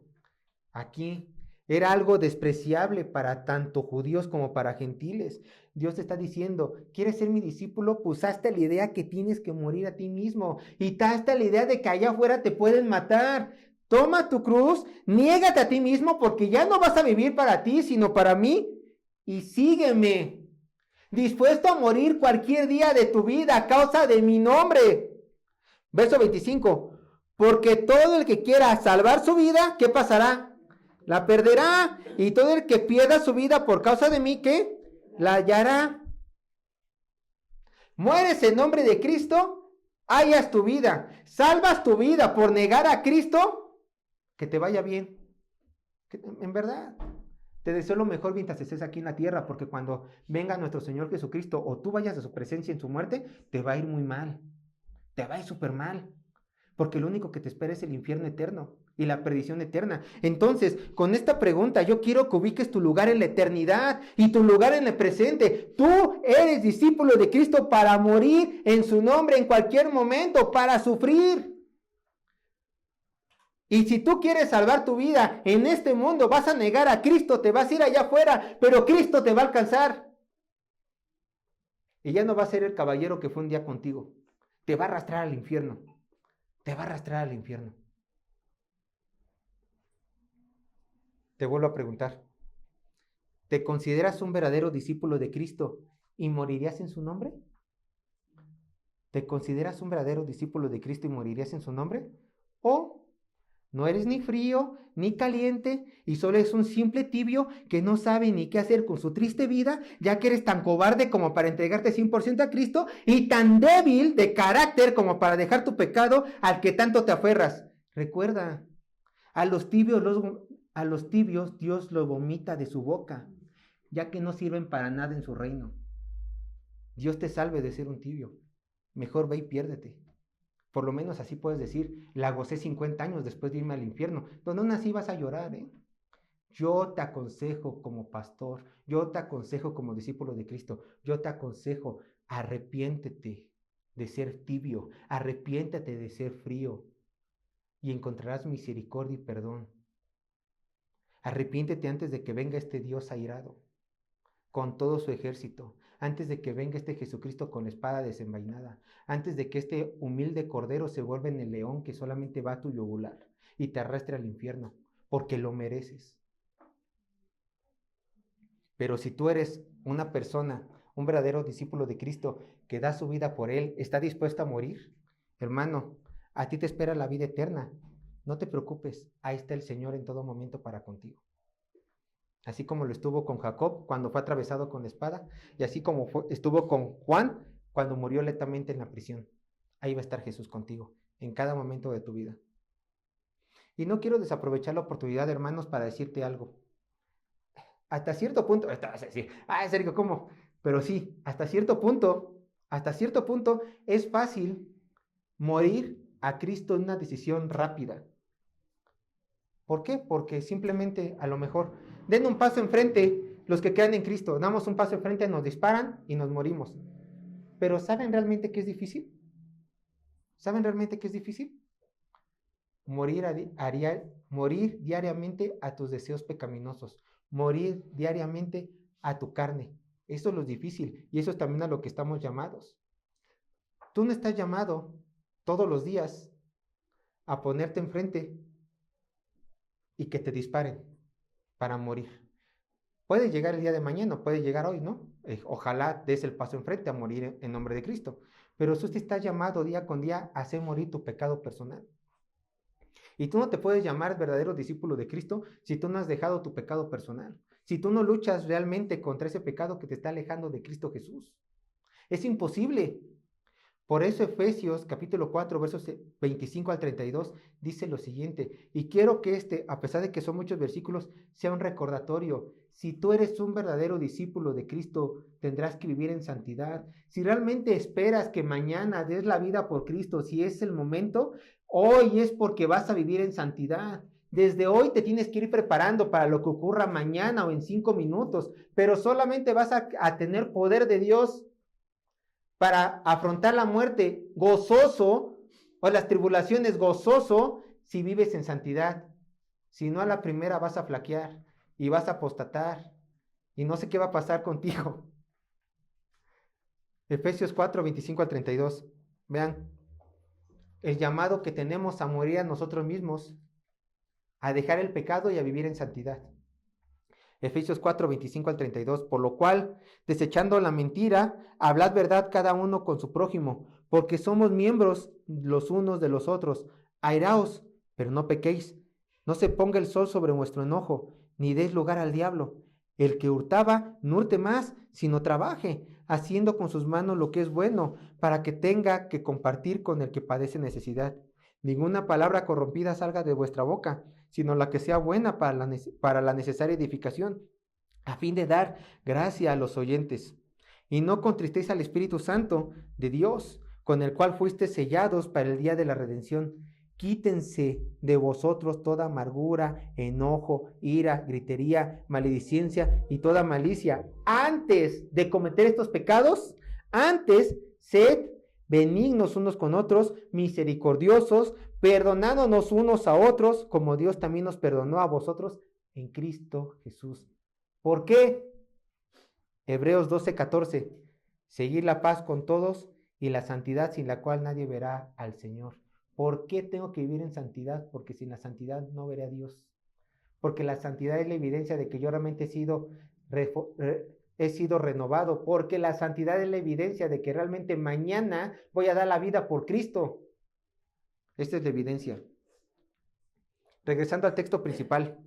aquí. Era algo despreciable para tanto judíos como para gentiles. Dios te está diciendo, ¿quieres ser mi discípulo? Pues hazte la idea que tienes que morir a ti mismo. Y hazte la idea de que allá afuera te pueden matar. Toma tu cruz, niégate a ti mismo porque ya no vas a vivir para ti, sino para mí. Y sígueme. Dispuesto a morir cualquier día de tu vida a causa de mi nombre. Verso 25. Porque todo el que quiera salvar su vida, ¿qué pasará? La perderá. Y todo el que pierda su vida por causa de mí, ¿qué? La hallará. Mueres en nombre de Cristo, hallas tu vida. Salvas tu vida por negar a Cristo, que te vaya bien. En verdad. Te deseo lo mejor mientras estés aquí en la tierra, porque cuando venga nuestro Señor Jesucristo o tú vayas a su presencia en su muerte, te va a ir muy mal. Te va a ir súper mal. Porque lo único que te espera es el infierno eterno y la perdición eterna. Entonces, con esta pregunta, yo quiero que ubiques tu lugar en la eternidad y tu lugar en el presente. Tú eres discípulo de Cristo para morir en su nombre en cualquier momento, para sufrir. Y si tú quieres salvar tu vida en este mundo, vas a negar a Cristo, te vas a ir allá afuera, pero Cristo te va a alcanzar. Y ya no va a ser el caballero que fue un día contigo. Te va a arrastrar al infierno. Te va a arrastrar al infierno. Te vuelvo a preguntar. ¿Te consideras un verdadero discípulo de Cristo y morirías en su nombre? ¿Te consideras un verdadero discípulo de Cristo y morirías en su nombre? ¿O no eres ni frío ni caliente y solo es un simple tibio que no sabe ni qué hacer con su triste vida, ya que eres tan cobarde como para entregarte 100% a Cristo y tan débil de carácter como para dejar tu pecado al que tanto te aferras? Recuerda, a los tibios Dios los vomita de su boca, ya que no sirven para nada en su reino. Dios te salve de ser un tibio. Mejor ve y piérdete. Por lo menos así puedes decir, la gocé 50 años después de irme al infierno. Donde aún así vas a llorar, ¿eh? Yo te aconsejo como pastor, yo te aconsejo como discípulo de Cristo, yo te aconsejo, arrepiéntete de ser tibio, arrepiéntete de ser frío y encontrarás misericordia y perdón. Arrepiéntete antes de que venga este Dios airado con todo su ejército, antes de que venga este Jesucristo con la espada desenvainada, antes de que este humilde cordero se vuelva en el león que solamente va a tu yugular y te arrastre al infierno, porque lo mereces. Pero si tú eres una persona, un verdadero discípulo de Cristo que da su vida por Él, está dispuesto a morir, hermano, a ti te espera la vida eterna. No te preocupes, ahí está el Señor en todo momento para contigo. Así como lo estuvo con Jacob cuando fue atravesado con la espada, y así como estuvo con Juan cuando murió lentamente en la prisión. Ahí va a estar Jesús contigo, en cada momento de tu vida. Y no quiero desaprovechar la oportunidad, hermanos, para decirte algo. Hasta cierto punto, vas a decir, Sergio, ¿cómo? Pero sí, hasta cierto punto es fácil morir a Cristo en una decisión rápida. ¿Por qué? Porque simplemente a lo mejor den un paso enfrente los que quedan en Cristo, damos un paso enfrente, nos disparan y nos morimos. Pero ¿saben realmente qué es difícil? ¿Saben realmente qué es difícil? Morir diariamente a tus deseos pecaminosos, morir diariamente a tu carne. Eso es lo difícil y eso es también a lo que estamos llamados. Tú no estás llamado todos los días a ponerte enfrente y que te disparen para morir. Puede llegar el día de mañana, puede llegar hoy, ¿no? Ojalá des el paso enfrente a morir en nombre de Cristo. Pero tú te estás llamado día con día a hacer morir tu pecado personal. Y tú no te puedes llamar verdadero discípulo de Cristo si tú no has dejado tu pecado personal, si tú no luchas realmente contra ese pecado que te está alejando de Cristo Jesús. Es imposible. Por eso Efesios capítulo 4, versos 25 al 32 dice lo siguiente, y quiero que a pesar de que son muchos versículos, sea un recordatorio. Si tú eres un verdadero discípulo de Cristo, tendrás que vivir en santidad. Si realmente esperas que mañana des la vida por Cristo, si es el momento, hoy es porque vas a vivir en santidad. Desde hoy te tienes que ir preparando para lo que ocurra mañana o en 5 minutos, pero solamente vas a tener poder de Dios para afrontar la muerte gozoso o las tribulaciones gozoso si vives en santidad. Si no, a la primera vas a flaquear y vas a apostatar y no sé qué va a pasar contigo. Efesios 4, 25 al 32. Vean, el llamado que tenemos a morir a nosotros mismos, a dejar el pecado y a vivir en santidad. Efesios 4, 25 al 32, por lo cual, desechando la mentira, hablad verdad cada uno con su prójimo, porque somos miembros los unos de los otros. Airaos, pero no pequéis. No se ponga el sol sobre vuestro enojo, ni deis lugar al diablo. El que hurtaba, no hurte más, sino trabaje, haciendo con sus manos lo que es bueno, para que tenga que compartir con el que padece necesidad. Ninguna palabra corrompida salga de vuestra boca, sino la que sea buena para la necesaria edificación, a fin de dar gracia a los oyentes. Y no contristéis al Espíritu Santo de Dios, con el cual fuisteis sellados para el día de la redención. Quítense de vosotros toda amargura, enojo, ira, gritería, maledicencia y toda malicia. Antes de cometer estos pecados, antes sed benignos unos con otros, misericordiosos, perdonándonos unos a otros, como Dios también nos perdonó a vosotros en Cristo Jesús. ¿Por qué? Hebreos 12:14. Seguir la paz con todos y la santidad sin la cual nadie verá al Señor. ¿Por qué tengo que vivir en santidad? Porque sin la santidad no veré a Dios. Porque la santidad es la evidencia de que yo realmente he sido renovado. Porque la santidad es la evidencia de que realmente mañana voy a dar la vida por Cristo. Esta es la evidencia. Regresando al texto principal.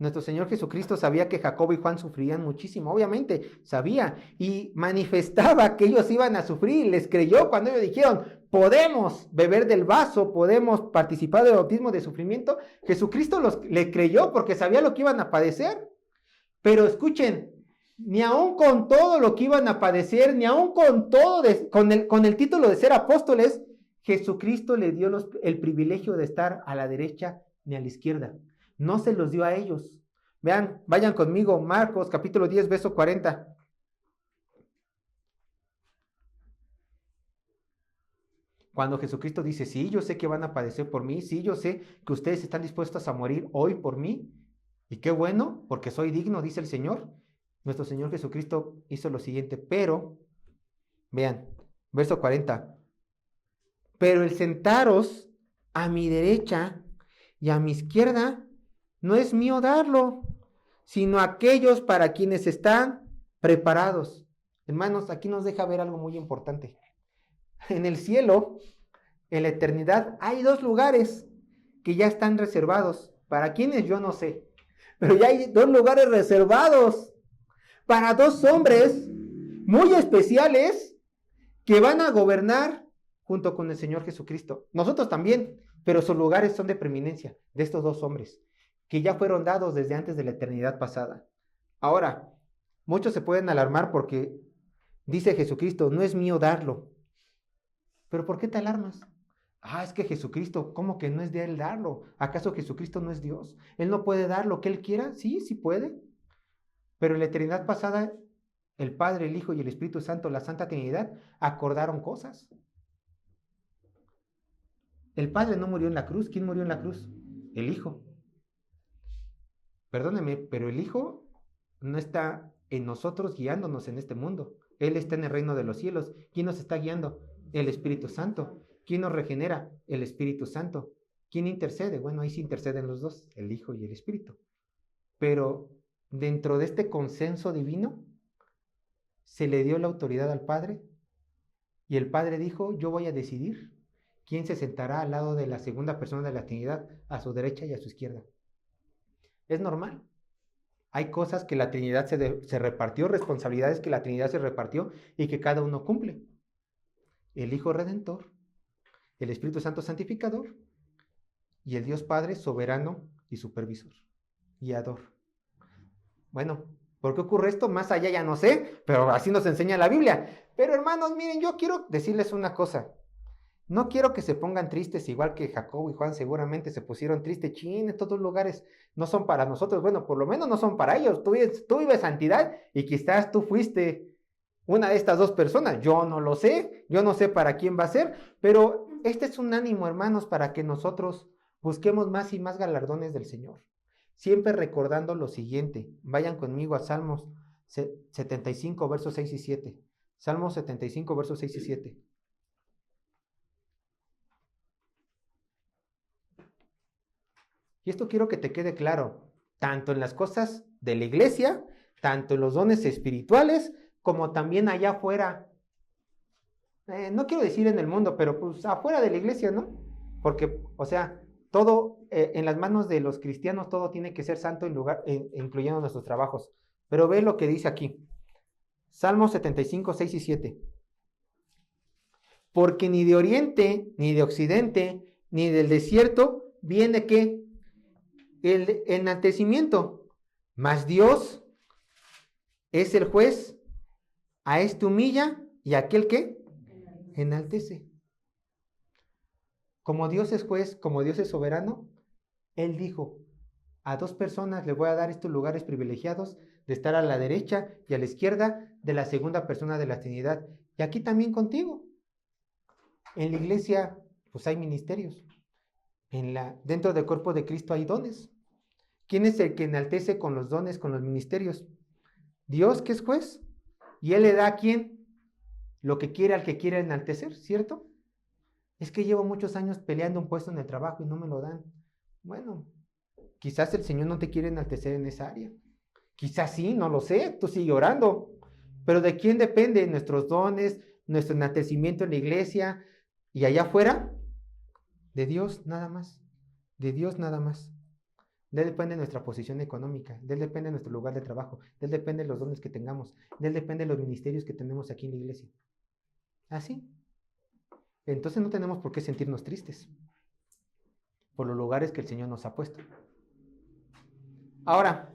Nuestro Señor Jesucristo sabía que Jacobo y Juan sufrían muchísimo, obviamente, sabía, y manifestaba que ellos iban a sufrir, les creyó cuando ellos dijeron, podemos beber del vaso, podemos participar del bautismo de sufrimiento. Jesucristo le creyó porque sabía lo que iban a padecer. Pero escuchen, ni aun con todo lo que iban a padecer, ni aun con todo, con el título de ser apóstoles, Jesucristo le dio el privilegio de estar a la derecha ni a la izquierda. No se los dio a ellos. Vean, vayan conmigo, Marcos capítulo 10, verso 40. Cuando Jesucristo dice, sí, yo sé que van a padecer por mí, sí, yo sé que ustedes están dispuestos a morir hoy por mí, y qué bueno, porque soy digno, dice el Señor. Nuestro Señor Jesucristo hizo lo siguiente, pero, vean, verso 40, pero el sentaros a mi derecha y a mi izquierda, no es mío darlo, sino aquellos para quienes están preparados. Hermanos, aquí nos deja ver algo muy importante. En el cielo, en la eternidad, hay 2 lugares que ya están reservados. ¿Para quiénes? Yo no sé. Pero ya hay 2 lugares reservados para 2 hombres muy especiales que van a gobernar junto con el Señor Jesucristo. Nosotros también, pero sus lugares son de preeminencia de estos 2 hombres que ya fueron dados desde antes de la eternidad pasada. Ahora, muchos se pueden alarmar porque dice Jesucristo, no es mío darlo. ¿Pero por qué te alarmas? Es que Jesucristo, ¿cómo que no es de él darlo? ¿Acaso Jesucristo no es Dios? ¿Él no puede dar lo que él quiera? Sí, sí puede. Pero en la eternidad pasada, el Padre, el Hijo y el Espíritu Santo, la Santa Trinidad, acordaron cosas. El Padre no murió en la cruz. ¿Quién murió en la cruz? El Hijo. Perdóneme, pero el Hijo no está en nosotros guiándonos en este mundo. Él está en el reino de los cielos. ¿Quién nos está guiando? El Espíritu Santo. ¿Quién nos regenera? El Espíritu Santo. ¿Quién intercede? Bueno, ahí sí interceden los 2, el Hijo y el Espíritu. Pero dentro de este consenso divino, se le dio la autoridad al Padre y el Padre dijo, yo voy a decidir ¿quién se sentará al lado de la segunda persona de la Trinidad, a su derecha y a su izquierda? Es normal. Hay cosas que la Trinidad se repartió, responsabilidades que la Trinidad se repartió y que cada uno cumple. El Hijo Redentor, el Espíritu Santo Santificador y el Dios Padre soberano y supervisor, guiador. Bueno, ¿por qué ocurre esto? Más allá ya no sé, pero así nos enseña la Biblia. Pero hermanos, miren, yo quiero decirles una cosa. No quiero que se pongan tristes, igual que Jacobo y Juan seguramente se pusieron tristes. Chin, estos dos lugares no son para nosotros. Bueno, por lo menos no son para ellos. Tú vives santidad y quizás tú fuiste una de estas dos personas. Yo no lo sé. Yo no sé para quién va a ser. Pero este es un ánimo, hermanos, para que nosotros busquemos más y más galardones del Señor. Siempre recordando lo siguiente. Vayan conmigo a Salmos 75, versos 6 y 7. Salmos 75, versos 6 y 7. Y esto quiero que te quede claro, tanto en las cosas de la iglesia, tanto en los dones espirituales, como también allá afuera. No quiero decir en el mundo, pero pues afuera de la iglesia, ¿no? Porque, o sea, todo en las manos de los cristianos, todo tiene que ser santo incluyendo nuestros trabajos. Pero ve lo que dice aquí. Salmos 75, 6 y 7. Porque ni de oriente, ni de occidente, ni del desierto viene ¿qué? El enaltecimiento, mas Dios es el juez, a este humilla y a aquel que enaltece. Como Dios es juez, como Dios es soberano, Él dijo, a dos personas le voy a dar estos lugares privilegiados de estar a la derecha y a la izquierda de la segunda persona de la Trinidad. Y aquí también contigo. En la iglesia, pues hay ministerios. Dentro del cuerpo de Cristo hay dones. ¿Quién es el que enaltece con los dones, con los ministerios? Dios, que es juez. Y Él le da a quién lo que quiere al que quiere enaltecer, ¿cierto? Es que llevo muchos años peleando un puesto en el trabajo y no me lo dan. Bueno, quizás el Señor no te quiere enaltecer en esa área. Quizás sí, no lo sé, tú sigue orando. Pero ¿de quién depende nuestros dones, nuestro enaltecimiento en la iglesia y allá afuera? De Dios nada más. De Dios nada más. De Él depende nuestra posición económica, de Él depende nuestro lugar de trabajo, de Él depende los dones que tengamos, de Él depende los ministerios que tenemos aquí en la iglesia. ¿Así? Entonces no tenemos por qué sentirnos tristes por los lugares que el Señor nos ha puesto. Ahora,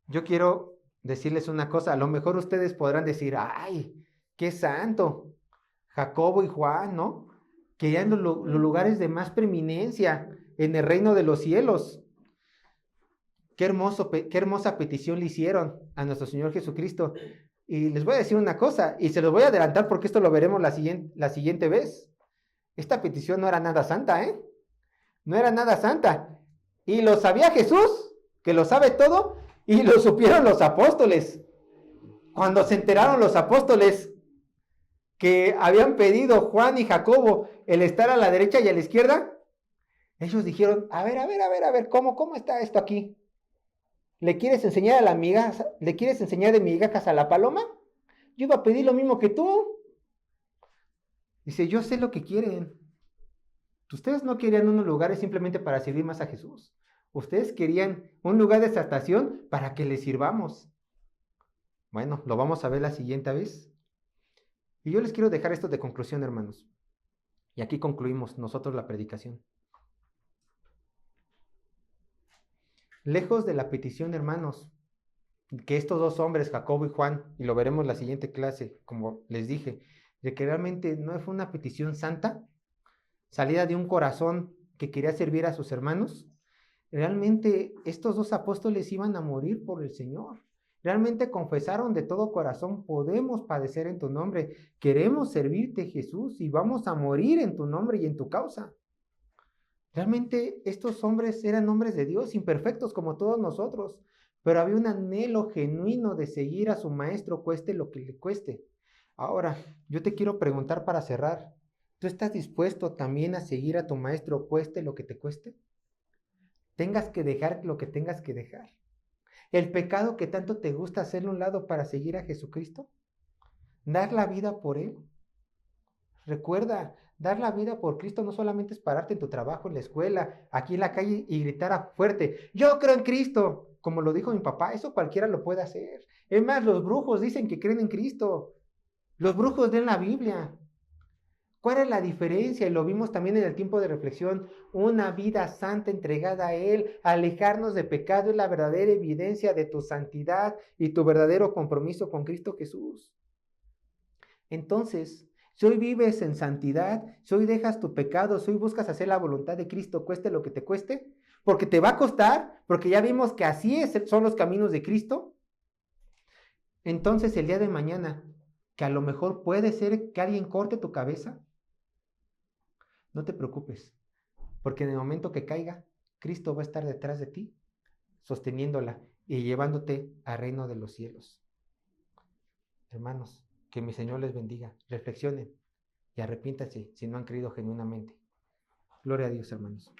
yo quiero decirles una cosa, a lo mejor ustedes podrán decir, ¡ay, qué santo! Jacobo y Juan, ¿no? Querían los lugares de más preeminencia en el reino de los cielos. Qué hermosa petición le hicieron a nuestro Señor Jesucristo. Y les voy a decir una cosa, y se los voy a adelantar porque esto lo veremos la siguiente vez. Esta petición no era nada santa, ¿eh? No era nada santa. Y lo sabía Jesús, que lo sabe todo, y lo supieron los apóstoles. Cuando se enteraron los apóstoles que habían pedido Juan y Jacobo el estar a la derecha y a la izquierda, ellos dijeron, a ver, ¿cómo está esto aquí? ¿Le quieres enseñar ¿Le quieres enseñar de migajas a la paloma? Yo iba a pedir lo mismo que tú. Dice, yo sé lo que quieren. Ustedes no querían unos lugares simplemente para servir más a Jesús. Ustedes querían un lugar de exaltación para que les sirvamos. Bueno, lo vamos a ver la siguiente vez. Y yo les quiero dejar esto de conclusión, hermanos. Y aquí concluimos nosotros la predicación. Lejos de la petición, hermanos, que estos dos hombres, Jacobo y Juan, y lo veremos en la siguiente clase, como les dije, de que realmente no fue una petición santa, salida de un corazón que quería servir a sus hermanos, realmente estos dos apóstoles iban a morir por el Señor. Realmente confesaron de todo corazón, podemos padecer en tu nombre, queremos servirte, Jesús, y vamos a morir en tu nombre y en tu causa. Realmente estos hombres eran hombres de Dios, imperfectos como todos nosotros, pero había un anhelo genuino de seguir a su maestro, cueste lo que le cueste. Ahora, yo te quiero preguntar para cerrar, ¿tú estás dispuesto también a seguir a tu maestro, cueste lo que te cueste? Tengas que dejar lo que tengas que dejar. El pecado que tanto te gusta hacerlo a un lado para seguir a Jesucristo, dar la vida por Él. Recuerda, Dar la vida por Cristo no solamente es pararte en tu trabajo, en la escuela, aquí en la calle y gritar a fuerte, yo creo en Cristo, como lo dijo mi papá, eso cualquiera lo puede hacer. Es más, los brujos dicen que creen en Cristo. Los brujos leen la Biblia. ¿Cuál es la diferencia? Y lo vimos también en el tiempo de reflexión. Una vida santa entregada a Él, alejarnos de pecado es la verdadera evidencia de tu santidad y tu verdadero compromiso con Cristo Jesús. Entonces, si hoy vives en santidad, si hoy dejas tu pecado, si hoy buscas hacer la voluntad de Cristo, cueste lo que te cueste, porque te va a costar, porque ya vimos que son los caminos de Cristo, entonces el día de mañana, que a lo mejor puede ser que alguien corte tu cabeza, no te preocupes, porque en el momento que caiga, Cristo va a estar detrás de ti, sosteniéndola y llevándote al reino de los cielos. Hermanos, que mi Señor les bendiga. Reflexionen y arrepiéntanse si no han creído genuinamente. Gloria a Dios, hermanos.